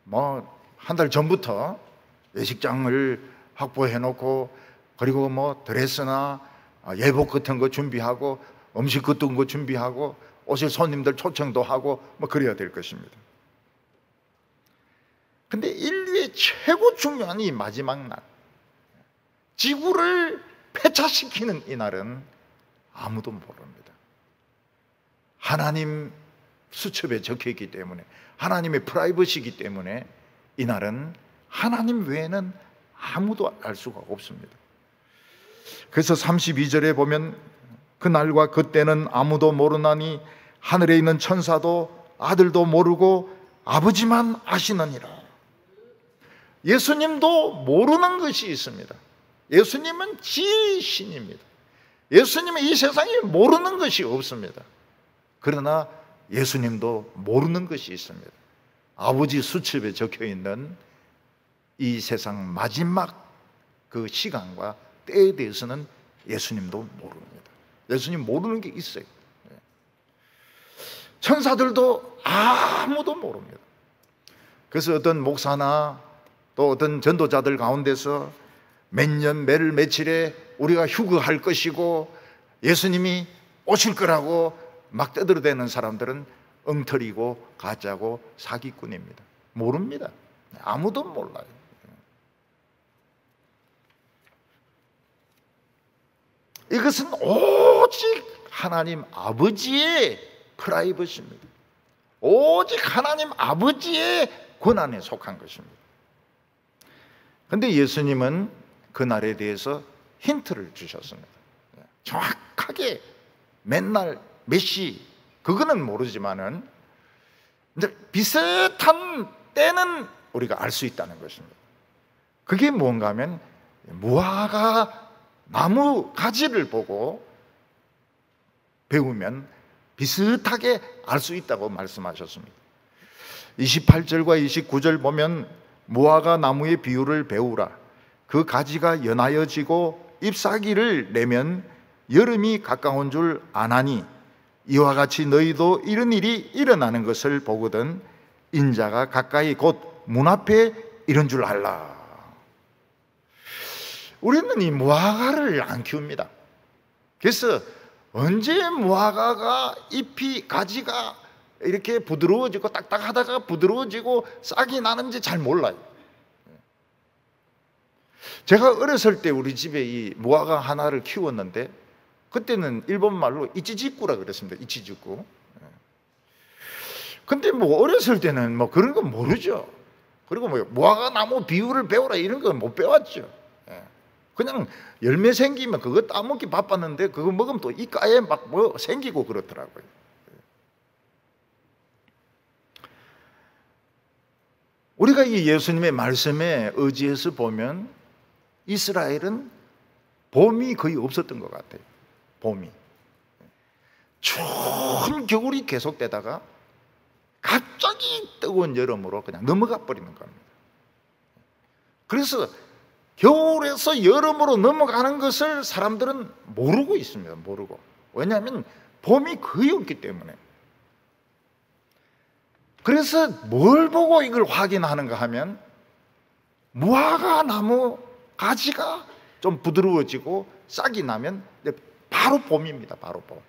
A: 뭐 한 달 전부터 예식장을 확보해 놓고, 그리고 뭐 드레스나 예복 같은 거 준비하고, 음식 같은 거 준비하고, 오실 손님들 초청도 하고 뭐 그래야 될 것입니다. 근데 인류의 최고 중요한 이 마지막 날, 지구를 폐차시키는 이 날은 아무도 모릅니다. 하나님 수첩에 적혀있기 때문에, 하나님의 프라이버시이기 때문에 이날은 하나님 외에는 아무도 알 수가 없습니다. 그래서 32절에 보면 그날과 그때는 아무도 모르나니 하늘에 있는 천사도 아들도 모르고 아버지만 아시느니라. 예수님도 모르는 것이 있습니다. 예수님은 지신입니다. 예수님은 이 세상에 모르는 것이 없습니다. 그러나 예수님도 모르는 것이 있습니다. 아버지 수첩에 적혀있는 이 세상 마지막 그 시간과 때에 대해서는 예수님도 모릅니다. 예수님 모르는 게 있어요. 천사들도 아무도 모릅니다. 그래서 어떤 목사나 또 어떤 전도자들 가운데서 몇 년, 몇월, 며칠에 우리가 휴거할 것이고 예수님이 오실 거라고 막 떠들어대는 사람들은 엉터리고 가짜고 사기꾼입니다. 모릅니다. 아무도 몰라요. 이것은 오직 하나님 아버지의 프라이버시입니다. 오직 하나님 아버지의 권한에 속한 것입니다. 그런데 예수님은 그날에 대해서 힌트를 주셨습니다. 정확하게 맨날 몇 시, 그거는 모르지만은 이제 비슷한 때는 우리가 알 수 있다는 것입니다. 그게 뭔가 하면 무화과 나무 가지를 보고 배우면 비슷하게 알 수 있다고 말씀하셨습니다. 28절과 29절 보면 무화과 나무의 비유를 배우라. 그 가지가 연하여지고 잎사귀를 내면 여름이 가까운 줄 아나니 이와 같이 너희도 이런 일이 일어나는 것을 보거든 인자가 가까이 곧 문 앞에 이런 줄 알라. 우리는 이 무화과를 안 키웁니다. 그래서 언제 무화과가 잎이 가지가 이렇게 부드러워지고 딱딱하다가 부드러워지고 싹이 나는지 잘 몰라요. 제가 어렸을 때 우리 집에 이 무화과 하나를 키웠는데 그때는 일본 말로 이치지꾸라 그랬습니다. 이치지꾸. 근데 뭐 어렸을 때는 뭐 그런 건 모르죠. 그리고 뭐 무화과 나무 비율을 배우라 이런 건 못 배웠죠. 그냥 열매 생기면 그거 따먹기 바빴는데 그거 먹으면 또 이가에 막 뭐 생기고 그렇더라고요. 우리가 이 예수님의 말씀에 의지해서 보면 이스라엘은 봄이 거의 없었던 것 같아요. 봄이 추운 겨울이 계속되다가 갑자기 뜨거운 여름으로 그냥 넘어가 버리는 겁니다. 그래서 겨울에서 여름으로 넘어가는 것을 사람들은 모르고 있습니다. 모르고. 왜냐하면 봄이 거의 없기 때문에. 그래서 뭘 보고 이걸 확인하는가 하면 무화과 나무 가지가 좀 부드러워지고 싹이 나면 바로 봄입니다. 바로 봄.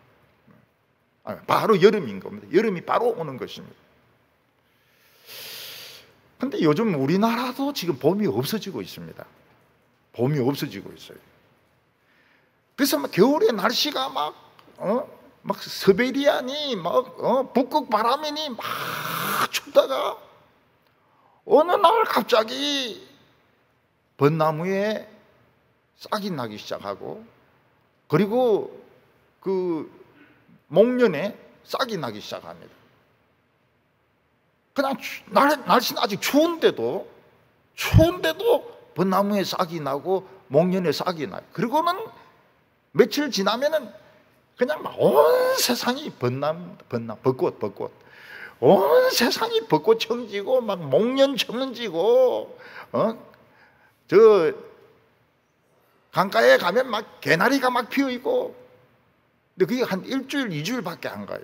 A: 바로 여름인 겁니다. 여름이 바로 오는 것입니다. 근데 요즘 우리나라도 지금 봄이 없어지고 있습니다. 봄이 없어지고 있어요. 그래서 막 겨울에 날씨가 막 서베리안이 북극 바람이니 막 춥다가 어느 날 갑자기 벚나무에 싹이 나기 시작하고 그리고 그 목련에 싹이 나기 시작합니다. 그냥 날씨는 아직 추운데도 벚나무에 싹이 나고 목련에 싹이 나요. 그리고는 며칠 지나면은 그냥 막 온 세상이 벚꽃 온 세상이 벚꽃 청지고 막 목련 청지고 저 강가에 가면 막 개나리가 막 피어 있고 근데 그게 한 일주일, 2주일밖에 안 가요.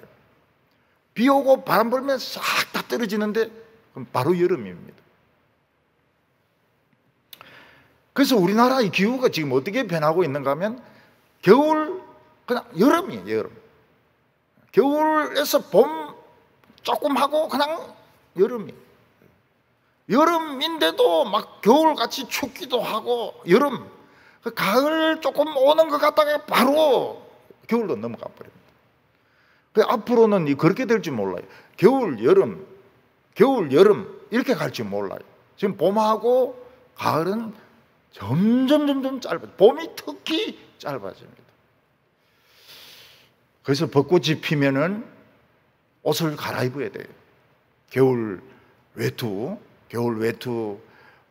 A: 비 오고 바람 불면 싹 다 떨어지는데 그럼 바로 여름입니다. 그래서 우리나라 이 기후가 지금 어떻게 변하고 있는가 하면 겨울, 그냥 여름이에요, 여름. 겨울에서 봄 조금 하고 그냥 여름이에요. 여름인데도 막 겨울같이 춥기도 하고 여름. 가을 조금 오는 것 같다가 바로 겨울로 넘어가 버립니다. 앞으로는 그렇게 될지 몰라요. 겨울, 여름, 겨울, 여름 이렇게 갈지 몰라요. 지금 봄하고 가을은 점점 짧아져요. 봄이 특히 짧아집니다. 그래서 벚꽃이 피면은 옷을 갈아입어야 돼요. 겨울 외투,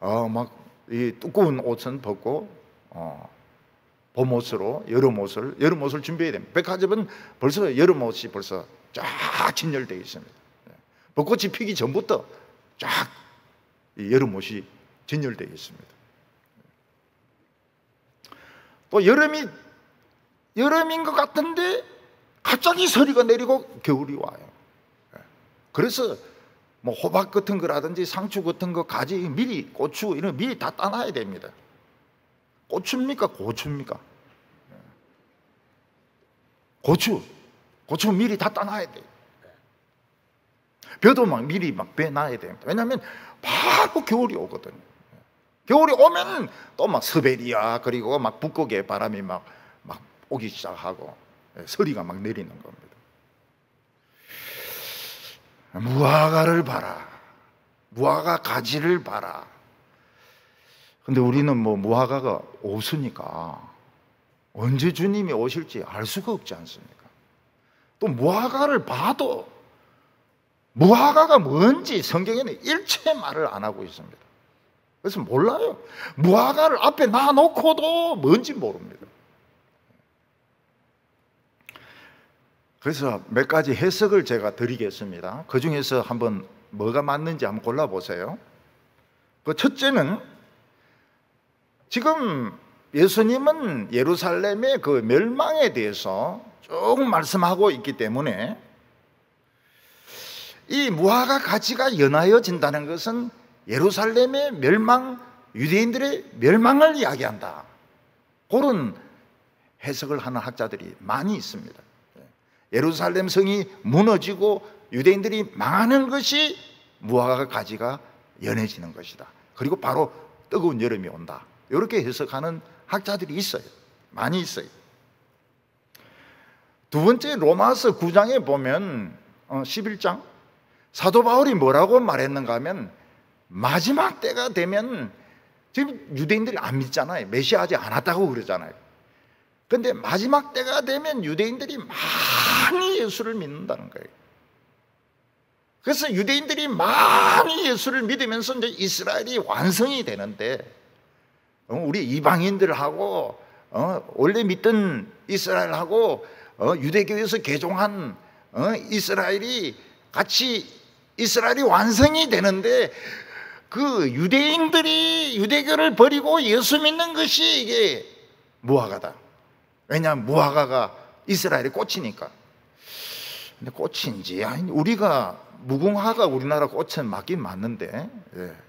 A: 막 이 두꺼운 옷은 벗고 봄 옷으로 여름 옷을 준비해야 됩니다. 백화점은 벌써 여름 옷이 벌써 쫙 진열되어 있습니다. 벚꽃이 피기 전부터 쫙 여름 옷이 진열되어 있습니다. 또 여름인 것 같은데 갑자기 서리가 내리고 겨울이 와요. 그래서 뭐 호박 같은 거라든지 상추 같은 거, 가지, 미리, 고추 이런 거 미리 다 따놔야 됩니다. 고추입니까? 고추입니까? 고추 미리 다 따놔야 돼요. 벼도 막 미리 막 빼놔야 됩니다. 왜냐하면 바로 겨울이 오거든요. 겨울이 오면 또 막 서베리아 그리고 막 북극의 바람이 막 오기 시작하고 서리가 막 내리는 겁니다. 무화과를 봐라. 무화과 가지를 봐라. 근데 우리는 뭐 무화과가 없으니까 언제 주님이 오실지 알 수가 없지 않습니까? 또 무화과를 봐도 무화과가 뭔지 성경에는 일체 말을 안 하고 있습니다. 그래서 몰라요. 무화과를 앞에 놔놓고도 뭔지 모릅니다. 그래서 몇 가지 해석을 제가 드리겠습니다. 그 중에서 한번 뭐가 맞는지 한번 골라보세요. 그 첫째는 지금 예수님은 예루살렘의 그 멸망에 대해서 쭉 말씀하고 있기 때문에 이 무화과 가지가 연하여진다는 것은 예루살렘의 멸망, 유대인들의 멸망을 이야기한다. 그런 해석을 하는 학자들이 많이 있습니다. 예루살렘 성이 무너지고 유대인들이 망하는 것이 무화과 가지가 연해지는 것이다. 그리고 바로 뜨거운 여름이 온다. 이렇게 해석하는 학자들이 있어요. 많이 있어요. 두 번째, 로마서 9장에 보면 11장 사도 바울이 뭐라고 말했는가 하면 마지막 때가 되면 지금 유대인들이 안 믿잖아요. 메시아 아직 안 왔다고 그러잖아요. 그런데 마지막 때가 되면 유대인들이 많이 예수를 믿는다는 거예요. 그래서 유대인들이 많이 예수를 믿으면서 이제 이스라엘이 완성이 되는데 우리 이방인들하고 원래 믿던 이스라엘하고 유대교에서 개종한 이스라엘이 같이 이스라엘이 완성이 되는데 그 유대인들이 유대교를 버리고 예수 믿는 것이 이게 무화과다. 왜냐하면 무화과가 이스라엘의 꽃이니까. 근데 꽃인지 아니 우리가 무궁화가 우리나라 꽃은 맞긴 맞는데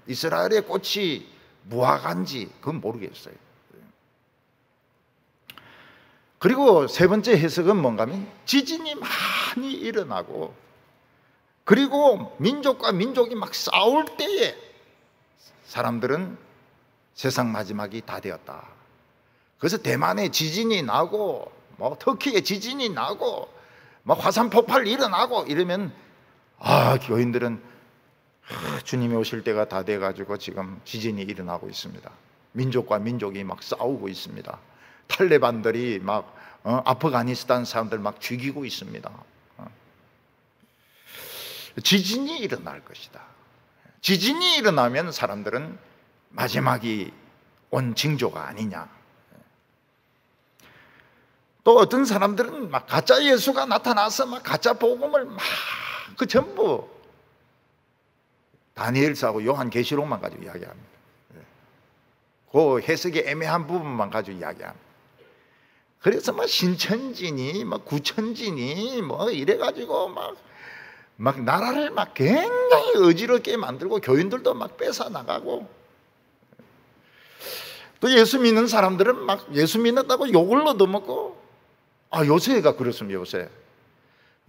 A: 이스라엘의 꽃이 무화과인지 그건 모르겠어요. 그리고 세 번째 해석은 뭔가 하면 지진이 많이 일어나고 그리고 민족과 민족이 막 싸울 때에 사람들은 세상 마지막이 다 되었다. 그래서 대만에 지진이 나고 뭐 터키에 지진이 나고 막 화산 폭발 일어나고 이러면 교인들은 주님이 오실 때가 다 돼가지고 지금 지진이 일어나고 있습니다. 민족과 민족이 막 싸우고 있습니다. 탈레반들이 막 아프가니스탄 사람들 막 죽이고 있습니다. 지진이 일어날 것이다. 지진이 일어나면 사람들은 마지막이 온 징조가 아니냐. 또 어떤 사람들은 막 가짜 예수가 나타나서 막 가짜 복음을 막 그 전부 다니엘서하고 요한계시록만 가지고 이야기합니다. 그 해석이 애매한 부분만 가지고 이야기합니다. 그래서 막 신천지니 막 구천지니 뭐 이래가지고 막 나라를 막 굉장히 어지럽게 만들고 교인들도 막 뺏어 나가고 또 예수 믿는 사람들은 막 예수 믿는다고 욕을 얻어먹고 요새가 그렇습니다.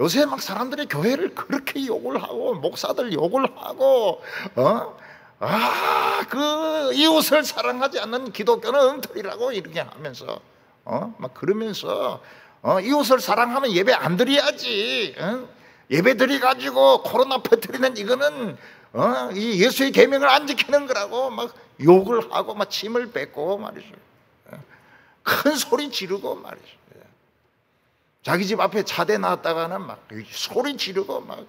A: 요새 막 사람들이 교회를 그렇게 욕을 하고 목사들 욕을 하고 그 이웃을 사랑하지 않는 기독교는 엉터리라고 이렇게 하면서 막 그러면서 이웃을 사랑하면 예배 안 드려야지. 예배 드려가지고 코로나 퍼뜨리는 이거는 이 예수의 계명을 안 지키는 거라고 막 욕을 하고 막 침을 뱉고 말이죠. 큰 소리 지르고 말이죠. 자기 집 앞에 차대 놨다가는 막 소리 지르고 막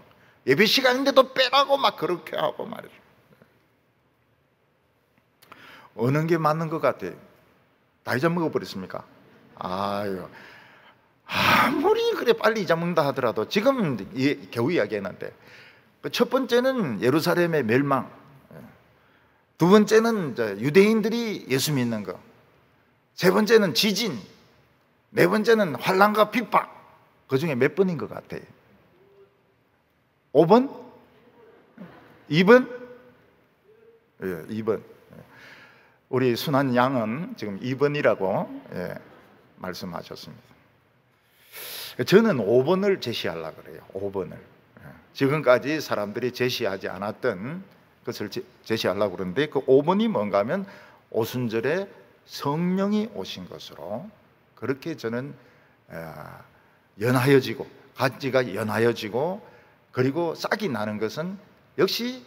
A: 예배 시간인데도 빼라고 막 그렇게 하고 말이죠. 어느 게 맞는 것 같아요? 다 잊어먹어버렸습니까? 아유, 아무리 그래 빨리 잊어먹는다 하더라도 지금 겨우 이야기했는데, 첫 번째는 예루살렘의 멸망, 두 번째는 유대인들이 예수 믿는 거, 세 번째는 지진, 네 번째는 환난과 핍박. 그 중에 몇 번인 것 같아요? 5번? 2번? 예, 2번. 우리 순한 양은 지금 2번이라고 말씀하셨습니다. 저는 5번을 제시하려고 그래요. 5번을. 지금까지 사람들이 제시하지 않았던 것을 제시하려고 그러는데, 그 5번이 뭔가 하면 오순절에 성령이 오신 것으로, 그렇게 저는 연하여지고, 가지가 연하여지고, 그리고 싹이 나는 것은 역시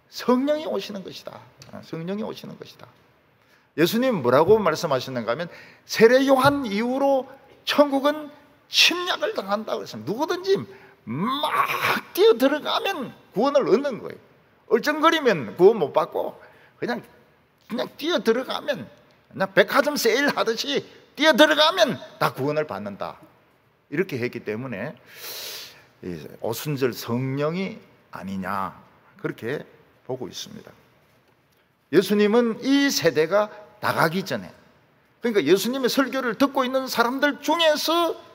A: 성령이 오시는 것이다. 성령이 오시는 것이다. 예수님 뭐라고 말씀하셨는가 하면, 세례 요한 이후로 천국은 침략을 당한다고 했습니다. 누구든지 막 뛰어 들어가면 구원을 얻는 거예요. 얼쩡거리면 구원 못 받고, 그냥 뛰어 들어가면, 그냥 백화점 세일 하듯이 뛰어 들어가면 다 구원을 받는다. 이렇게 했기 때문에 오순절 성령이 아니냐, 그렇게 보고 있습니다. 예수님은 이 세대가 나가기 전에, 그러니까 예수님의 설교를 듣고 있는 사람들 중에서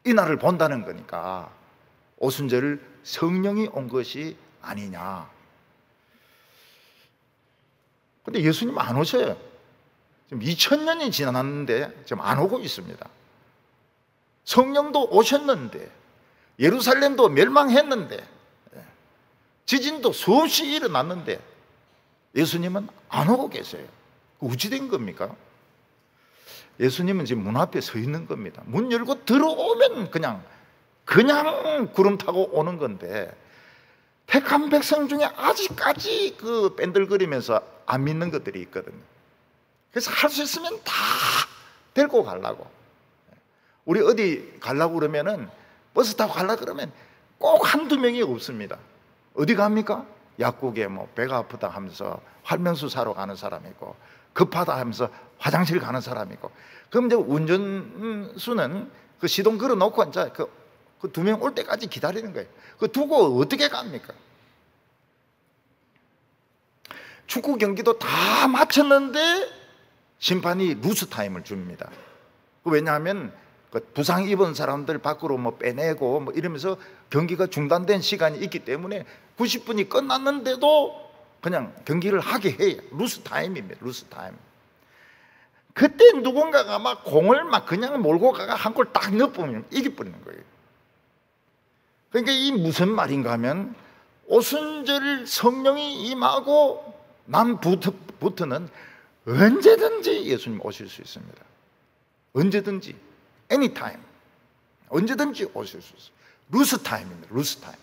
A: 이날을 본다는 거니까 오순절을 성령이 온 것이 아니냐. 근데 예수님 안 오셔요. 지금 2000년이 지났는데 지금 안 오고 있습니다. 성령도 오셨는데, 예루살렘도 멸망했는데, 지진도 수없이 일어났는데 예수님은 안 오고 계세요. 어찌 된 겁니까? 예수님은 지금 문 앞에 서 있는 겁니다. 문 열고 들어오면 그냥 구름 타고 오는 건데, 택한 백성 중에 아직까지 그 뺀들거리면서 안 믿는 것들이 있거든요. 그래서 할 수 있으면 다 데리고 가려고. 우리 어디 가려고 그러면은, 버스 타고 가려고 그러면 꼭 한두 명이 없습니다. 어디 갑니까? 약국에 뭐 배가 아프다 하면서 활명수 사러 가는 사람이 있고, 급하다 하면서 화장실 가는 사람이 있고. 그럼 이제 운전수는 그 시동 걸어 놓고 이제 그 두 명 올 때까지 기다리는 거예요. 그 두고 어떻게 갑니까? 축구 경기도 다 마쳤는데 심판이 루스 타임을 줍니다. 왜냐하면 부상 입은 사람들 밖으로 뭐 빼내고 뭐 이러면서 경기가 중단된 시간이 있기 때문에 90분이 끝났는데도 그냥 경기를 하게 해요. 루스 타임입니다. 루스 타임. 그때 누군가가 막 공을 막 그냥 몰고 가가 한 골 딱 넣어보면 이겨버리는 거예요. 그러니까 이 무슨 말인가 하면, 오순절 성령이 임하고 남부터는 언제든지 예수님 오실 수 있습니다. 언제든지, anytime, 언제든지 오실 수 있어요. 루스 타임입니다. 루스 타임.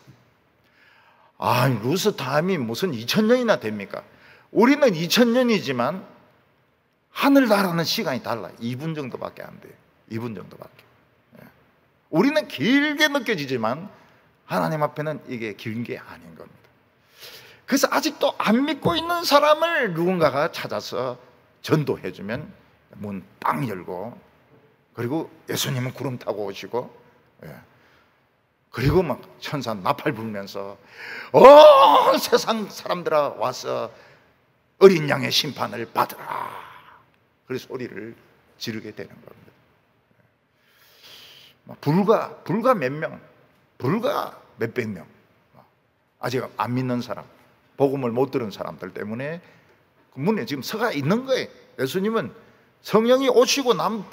A: 루스 타임이 무슨 2000년이나 됩니까? 우리는 2000년이지만 하늘나라는 시간이 달라요. 2분 정도밖에 안 돼요. 2분 정도밖에. 우리는 길게 느껴지지만 하나님 앞에는 이게 긴 게 아닌 겁니다. 그래서 아직도 안 믿고 있는 사람을 누군가가 찾아서 전도해주면 문 빵 열고, 그리고 예수님은 구름 타고 오시고, 그리고 막 천사 나팔 불면서 세상 사람들아 와서 어린 양의 심판을 받으라, 그래서 소리를 지르게 되는 겁니다. 불과 몇 명, 불과 몇백 명, 아직 안 믿는 사람, 복음을 못 들은 사람들 때문에 그 문에 지금 서가 있는 거예요. 예수님은 성령이 오시고 난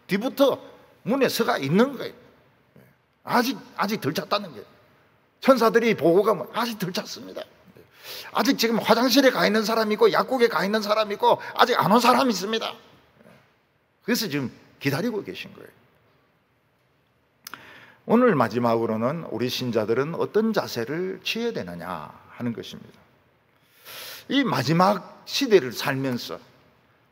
A: 뒤부터 문에 서가 있는 거예요. 아직 덜 찼다는 거예요. 천사들이 보고 가면 아직 덜 찼습니다. 아직 지금 화장실에 가 있는 사람이 있고, 약국에 가 있는 사람이 있고, 아직 안 온 사람이 있습니다. 그래서 지금 기다리고 계신 거예요. 오늘 마지막으로는 우리 신자들은 어떤 자세를 취해야 되느냐 하는 것입니다. 이 마지막 시대를 살면서,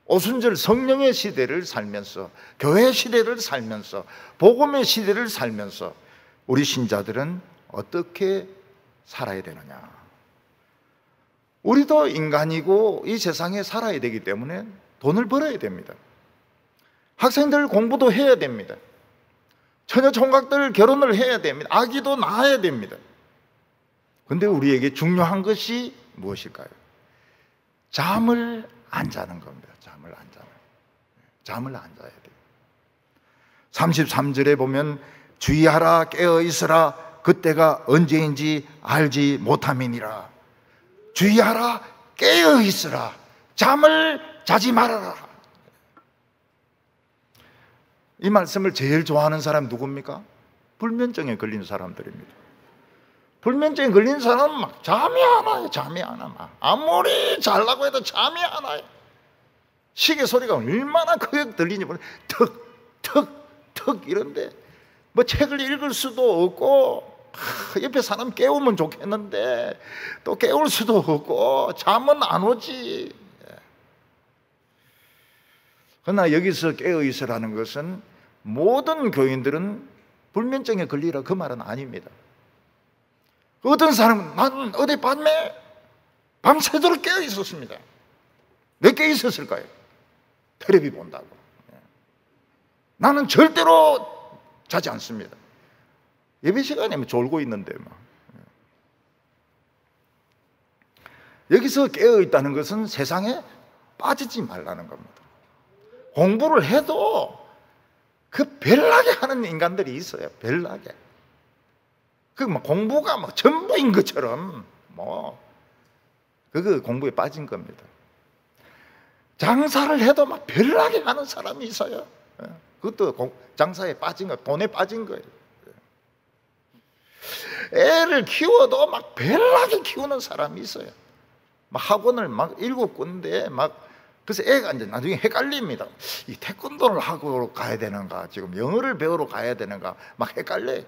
A: 오순절 성령의 시대를 살면서, 교회 시대를 살면서, 복음의 시대를 살면서 우리 신자들은 어떻게 살아야 되느냐. 우리도 인간이고 이 세상에 살아야 되기 때문에 돈을 벌어야 됩니다. 학생들 공부도 해야 됩니다. 처녀 총각들 결혼을 해야 됩니다. 아기도 낳아야 됩니다. 그런데 우리에게 중요한 것이 무엇일까요? 잠을 안 자는 겁니다. 잠을 안 자야 돼요. 33절에 보면 주의하라, 깨어 있으라, 그때가 언제인지 알지 못함이니라. 주의하라, 깨어 있으라, 잠을 자지 말아라. 이 말씀을 제일 좋아하는 사람이 누굽니까? 불면증에 걸린 사람들입니다. 불면증에 걸린 사람은 막 잠이 안 와요. 잠이 안 와. 막 아무리 잘라고 해도 잠이 안 와요. 시계 소리가 얼마나 크게 들리는지 모르겠어요. 턱, 턱, 턱 이런데 뭐 책을 읽을 수도 없고, 옆에 사람 깨우면 좋겠는데 또 깨울 수도 없고 잠은 안 오지. 그러나 여기서 깨어 있으라는 것은 모든 교인들은 불면증에 걸리라 그 말은 아닙니다. 어떤 사람은 난 어디 밤새도록 깨어 있었습니다. 왜 깨어 있었을까요? 텔레비 본다고. 나는 절대로 자지 않습니다. 예배 시간에 졸고 있는데 막. 여기서 깨어 있다는 것은 세상에 빠지지 말라는 겁니다. 공부를 해도 그 별나게 하는 인간들이 있어요. 별나게. 그 공부가 전부인 것처럼 그 공부에 빠진 겁니다. 장사를 해도 막 별나게 하는 사람이 있어요. 그것도 장사에 빠진 거, 돈에 빠진 거예요. 애를 키워도 막 별나게 키우는 사람이 있어요. 막 학원을 막 7군데 그래서 애가 이제 나중에 헷갈립니다. 이 태권도를 하고 가야 되는가, 지금 영어를 배우러 가야 되는가, 막 헷갈려요.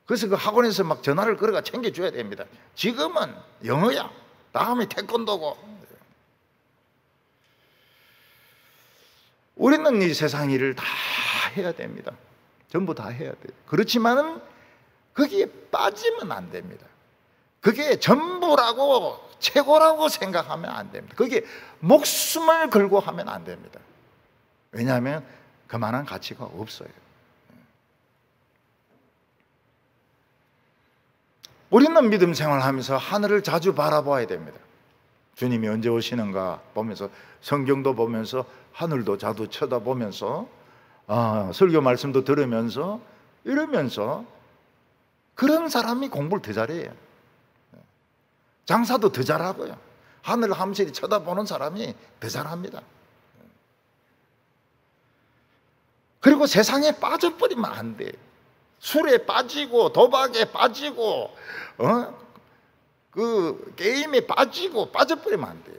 A: 그래서 그 학원에서 막 전화를 걸어가 챙겨줘야 됩니다. 지금은 영어야, 다음에 태권도고. 우리는 이 세상 일을 다 해야 됩니다. 전부 다 해야 돼요. 그렇지만은 거기에 빠지면 안 됩니다. 그게 전부라고 최고라고 생각하면 안 됩니다. 거기에 목숨을 걸고 하면 안 됩니다. 왜냐하면 그만한 가치가 없어요. 우리는 믿음 생활하면서 하늘을 자주 바라봐야 됩니다. 주님이 언제 오시는가 보면서, 성경도 보면서, 하늘도 자주 쳐다보면서, 설교 말씀도 들으면서, 이러면서 그런 사람이 공부를 더 잘해요. 장사도 더 잘하고요. 하늘을 함실히 쳐다보는 사람이 더 잘합니다. 그리고 세상에 빠져버리면 안 돼요. 술에 빠지고 도박에 빠지고 그 게임에 빠져버리면 안 돼요.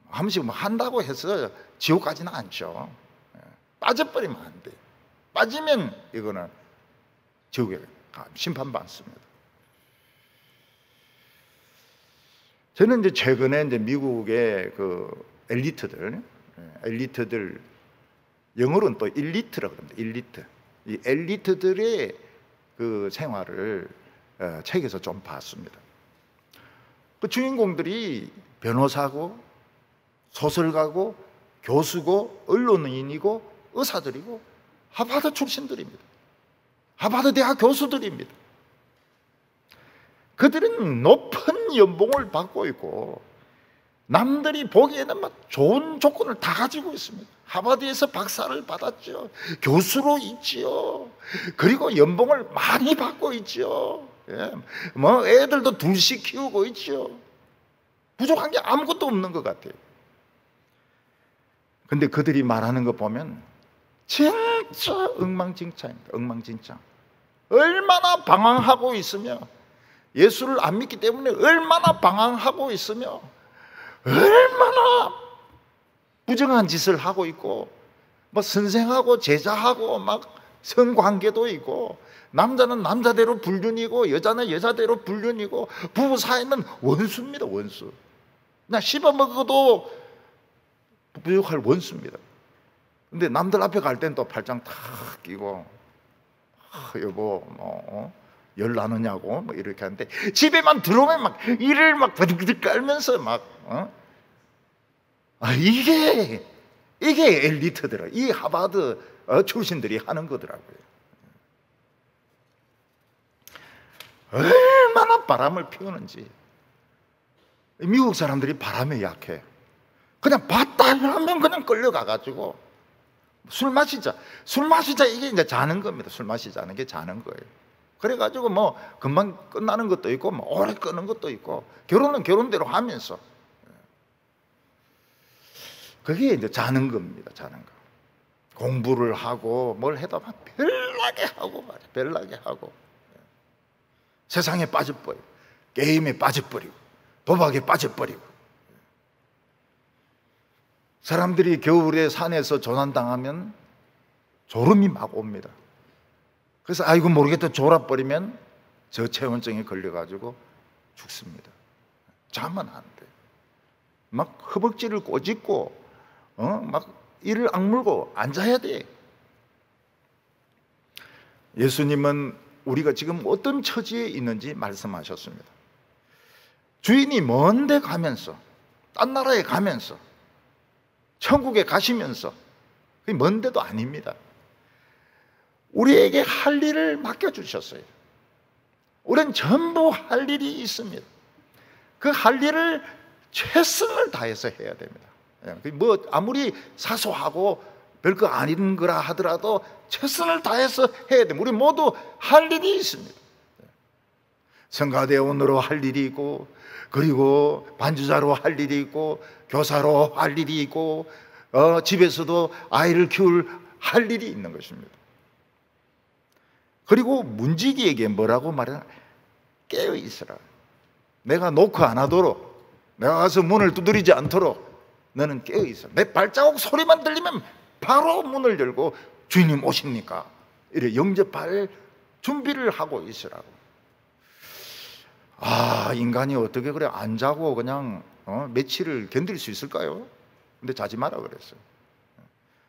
A: 함식 한다고 해서 지옥 가지는 않죠. 빠져버리면 안 돼요. 빠지면 이거는 지옥에 심판받습니다. 저는 이제 최근에 이제 미국의 그 엘리트들, 영어로는 또 일리트라고 합니다. 일리트. 이 엘리트들의 그 생활을 책에서 좀 봤습니다. 그 주인공들이 변호사고, 소설가고, 교수고, 언론인이고, 의사들이고, 하버드 출신들입니다. 하버드 대학 교수들입니다. 그들은 높은 연봉을 받고 있고 남들이 보기에는 막 좋은 조건을 다 가지고 있습니다. 하버드에서 박사를 받았죠. 교수로 있지요. 그리고 연봉을 많이 받고 있지요. 뭐 애들도 둘씩 키우고 있지요. 부족한 게 아무것도 없는 것 같아요. 근데 그들이 말하는 거 보면 진짜 엉망진창입니다. 엉망진창. 얼마나 방황하고 있으며, 예수를 안 믿기 때문에 얼마나 방황하고 있으며, 얼마나 부정한 짓을 하고 있고, 뭐 선생하고 제자하고 막 성관계도 있고, 남자는 남자대로 불륜이고 여자는 여자대로 불륜이고, 부부 사이는 원수입니다. 원수. 그냥 씹어먹어도 부족할 원수입니다. 근데 남들 앞에 갈 땐 또 팔짱 탁 끼고, 여보 열 나느냐고 뭐 이렇게 하는데, 집에만 들어오면 막 이를 막 버득버득 깔면서 막 이게 엘리트더라. 이 하버드 출신들이 하는 거더라고요. 얼마나 바람을 피우는지. 미국 사람들이 바람에 약해. 그냥 봤다 하면 그냥 끌려가가지고 술 마시자 이게 이제 자는 겁니다. 술 마시자는 게 자는 거예요. 그래가지고 뭐 금방 끝나는 것도 있고, 뭐 오래 끄는 것도 있고, 결혼은 결혼대로 하면서, 그게 이제 자는 겁니다. 자는 거. 공부를 하고 뭘 해도 막 별나게 하고 말이야. 별나게 하고, 세상에 빠져버리고, 게임에 빠져버리고, 도박에 빠져버리고. 사람들이 겨울에 산에서 조난당하면 졸음이 막 옵니다. 그래서 아이고 모르겠다 졸아버리면 저체온증에 걸려가지고 죽습니다. 자면 안 돼. 막 허벅지를 꼬집고 막 이를 악물고 앉아야 돼. 예수님은 우리가 지금 어떤 처지에 있는지 말씀하셨습니다. 주인이 먼 데 가면서, 딴 나라에 가면서, 천국에 가시면서, 그게 먼 데도 아닙니다. 우리에게 할 일을 맡겨주셨어요. 우리는 전부 할 일이 있습니다. 그 할 일을 최선을 다해서 해야 됩니다. 뭐 아무리 사소하고 별거 아닌 거라 하더라도 최선을 다해서 해야 됩니다. 우리 모두 할 일이 있습니다. 성가대원으로 할 일이 있고, 그리고 반주자로 할 일이 있고, 교사로 할 일이 있고, 집에서도 아이를 키울 할 일이 있는 것입니다. 그리고 문지기에게 뭐라고 말하나? 깨어 있으라. 내가 노크 안 하도록, 내가 가서 문을 두드리지 않도록 너는 깨어 있어. 내 발자국 소리만 들리면 바로 문을 열고 주인님 오십니까? 이래 영접할 준비를 하고 있으라고. 인간이 어떻게 그래 안 자고 그냥 며칠을 견딜 수 있을까요? 근데 자지 마라 그랬어요.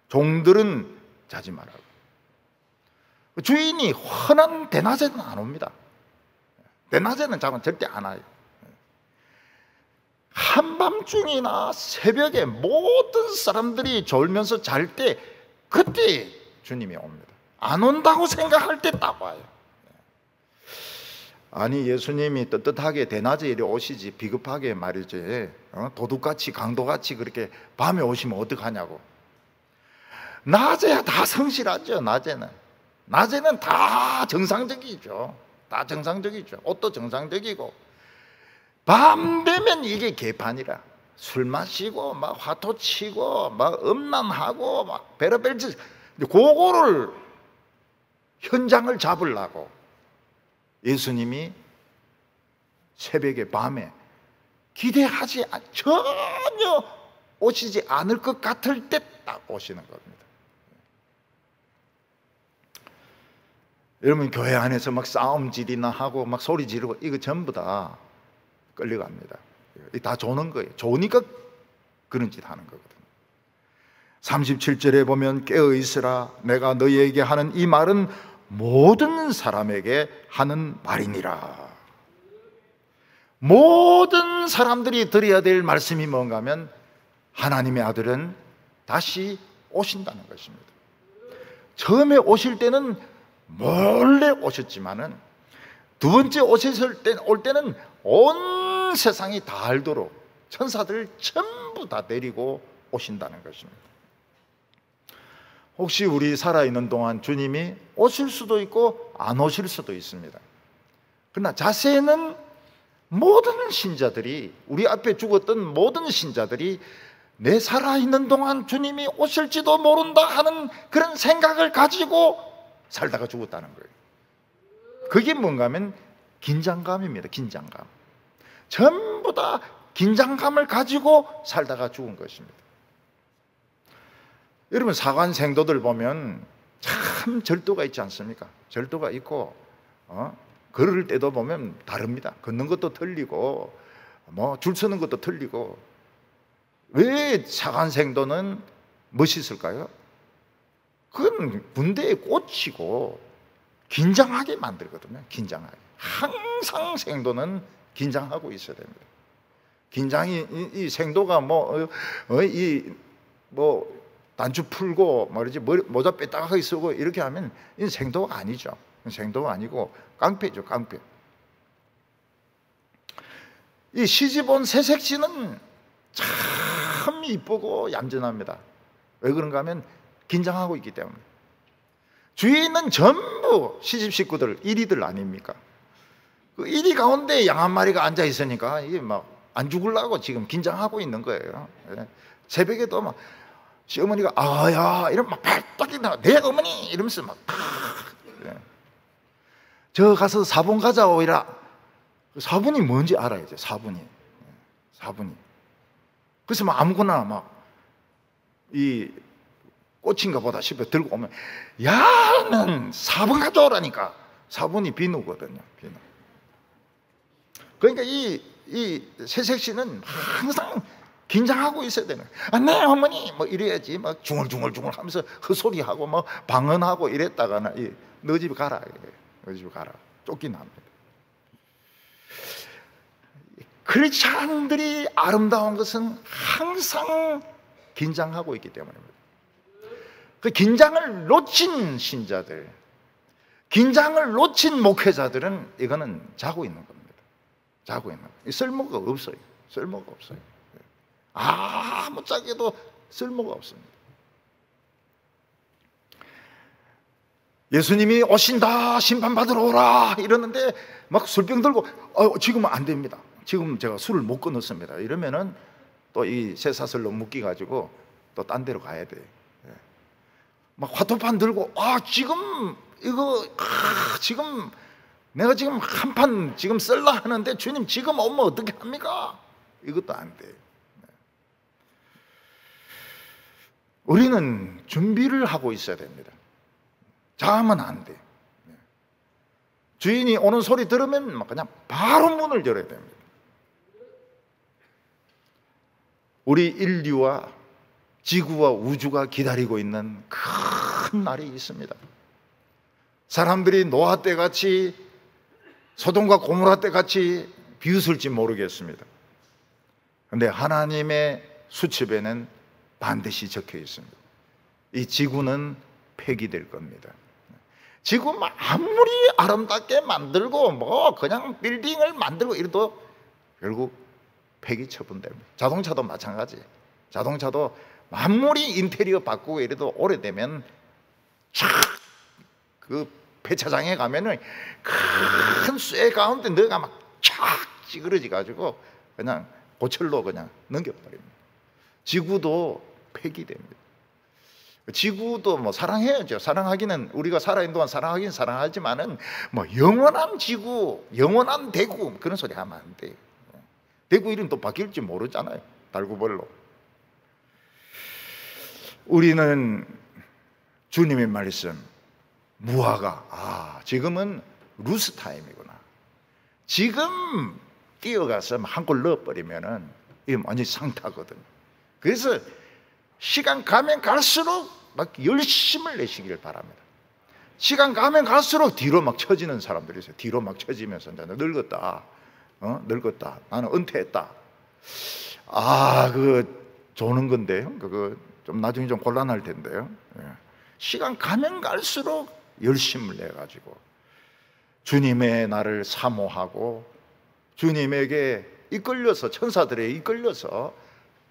A: 종들은 자지 마라. 주인이 흔한 대낮에는 안 옵니다. 대낮에는 잠은 절대 안 와요. 한밤중이나 새벽에 모든 사람들이 졸면서 잘 때, 그때 주님이 옵니다. 안 온다고 생각할 때 딱 와요. 아니 예수님이 떳떳하게 대낮에 이리 오시지 비겁하게 말이지 도둑같이 강도같이 그렇게 밤에 오시면 어떡하냐고. 낮에야 다 성실하죠. 낮에는 다 정상적이죠. 다 정상적이죠. 옷도 정상적이고. 밤 되면 이게 개판이라. 술 마시고 막 화토 치고 막 음란하고 막 베러벨 짓. 그거를 현장을 잡으려고 예수님이 새벽에 밤에 기대하지 전혀 오시지 않을 것 같을 때 딱 오시는 겁니다. 여러분 교회 안에서 막 싸움질이나 하고 막 소리 지르고 이거 전부 다 끌려갑니다. 다 조는 거예요. 조니까 그런 짓 하는 거거든요. 37절에 보면 깨어 있으라. 내가 너희에게 하는 이 말은 모든 사람에게 하는 말이니라. 모든 사람들이 들어야 될 말씀이 뭔가 하면 하나님의 아들은 다시 오신다는 것입니다. 처음에 오실 때는 몰래 오셨지만은 두 번째 올 때는 온 세상이 다 알도록 천사들을 전부 다 데리고 오신다는 것입니다. 혹시 우리 살아있는 동안 주님이 오실 수도 있고 안 오실 수도 있습니다. 그러나 자세는 모든 신자들이, 우리 앞에 죽었던 모든 신자들이 내 살아있는 동안 주님이 오실지도 모른다 하는 그런 생각을 가지고 살다가 죽었다는 거예요. 그게 뭔가 하면 긴장감입니다. 긴장감. 전부 다 긴장감을 가지고 살다가 죽은 것입니다. 여러분 사관 생도들 보면 참 참 절도가 있지 않습니까? 절도가 있고 걸을 때도 보면 다릅니다. 걷는 것도 틀리고 줄 서는 것도 틀리고. 왜 사관생도는 멋있을까요? 그건 군대에 꽂히고 긴장하게 만들거든요. 긴장하게. 항상 생도는 긴장하고 있어야 됩니다. 긴장이, 이 생도가 단추 풀고 말이지 모자 빼딱하게 쓰고 이렇게 하면 이 생도가 아니죠. 생도가 아니고 깡패죠, 깡패. 이 시집온 새색시는 참 이쁘고 얌전합니다. 왜 그런가 하면 긴장하고 있기 때문에. 주위에 있는 전부 시집 식구들, 이리들 아닙니까? 그 이리 가운데 양 한 마리가 앉아 있으니까 이게 막 안 죽으려고 지금 긴장하고 있는 거예요. 새벽에도 막 시어머니가 아야 이러면 막 발딱 일어나, 내 어머니 이러면서 막 저 가서 사본 가자오 이라. 사본이 뭔지 알아야죠. 사본이. 그래서 막 아무거나 막 이 꽃인가 보다 싶어 들고 오면 야는 사본 가져오라니까. 사본이 비누거든요. 비누. 그러니까 이 새색시는 항상 긴장하고 있어야 되는 거예요. 네 어머니 뭐 이래야지 막 중얼중얼 하면서 헛소리하고 뭐 방언하고 이랬다가는 너 집 가라. 너 집 가라. 쫓겨납니다. 크리스찬들이 아름다운 것은 항상 긴장하고 있기 때문입니다. 그 긴장을 놓친 신자들, 긴장을 놓친 목회자들은 이거는 자고 있는 겁니다. 자고 있는 거예요. 쓸모가 없어요. 쓸모가 없어요. 아무짝에도 쓸모가 없습니다. 예수님이 오신다, 심판받으러 오라 이러는데 막 술병 들고 지금은 안 됩니다. 지금 제가 술을 못 끊었습니다. 이러면은 또 이 쇠사슬로 묶여가지고 또 딴 데로 가야 돼요. 막 화투판 들고 지금 이거 지금 내가 지금 한 판 지금 썰라 하는데 주님 지금 오면 어떻게 합니까? 이것도 안 돼요. 우리는 준비를 하고 있어야 됩니다. 자면 안 돼. 주인이 오는 소리 들으면 그냥 바로 문을 열어야 됩니다. 우리 인류와 지구와 우주가 기다리고 있는 큰 날이 있습니다. 사람들이 노아 때 같이 소돔과 고모라 때 같이 비웃을지 모르겠습니다. 그런데 하나님의 수첩에는 반드시 적혀 있습니다. 이 지구는 폐기될 겁니다. 지구 아무리 아름답게 만들고 그냥 빌딩을 만들고 이래도 결국 폐기 처분됩니다. 자동차도 마찬가지. 자동차도 아무리 인테리어 바꾸고 이래도 오래되면 그 폐차장에 가면은 큰 쇠 가운데 너가 막 찌그러져 가지고 그냥 고철로 그냥 넘겨버립니다. 지구도 폐기됩니다. 지구도 사랑해야죠. 사랑하기는 우리가 살아있는 동안 사랑하기는 사랑하지만은 영원한 지구, 영원한 대구 그런 소리 하면 안 돼요. 대구 이름 또 바뀔지 모르잖아요. 달구벌로. 우리는 주님의 말씀 무화과 지금은 루스 타임이구나. 지금 뛰어가서 한 골 넣어버리면은 이게 완전히 상타거든요. 그래서 시간 가면 갈수록 막 열심을 내시기를 바랍니다. 시간 가면 갈수록 뒤로 막 처지는 사람들이 있어요. 뒤로 막 처지면서 늙었다. 늙었다. 나는 은퇴했다. 그거 조는 건데요. 그거 좀 나중에 좀 곤란할 텐데요. 시간 가면 갈수록 열심을 내가지고 주님의 나를 사모하고 주님에게 이끌려서 천사들에 이끌려서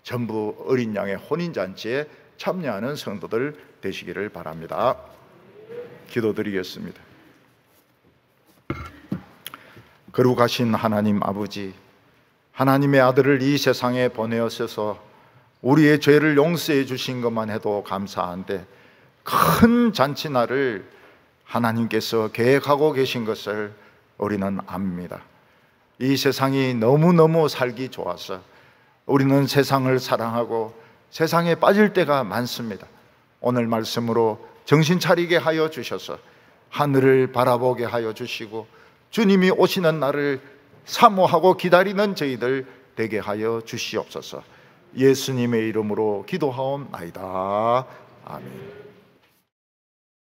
A: 전부 어린 양의 혼인잔치에 참여하는 성도들 되시기를 바랍니다. 기도드리겠습니다. 거룩하신 하나님 아버지, 하나님의 아들을 이 세상에 보내어서 우리의 죄를 용서해 주신 것만 해도 감사한데 큰 잔치날을 하나님께서 계획하고 계신 것을 우리는 압니다. 이 세상이 너무너무 살기 좋아서 우리는 세상을 사랑하고 세상에 빠질 때가 많습니다. 오늘 말씀으로 정신 차리게 하여 주셔서 하늘을 바라보게 하여 주시고 주님이 오시는 날을 사모하고 기다리는 저희들 되게 하여 주시옵소서. 예수님의 이름으로 기도하옵나이다. 아멘.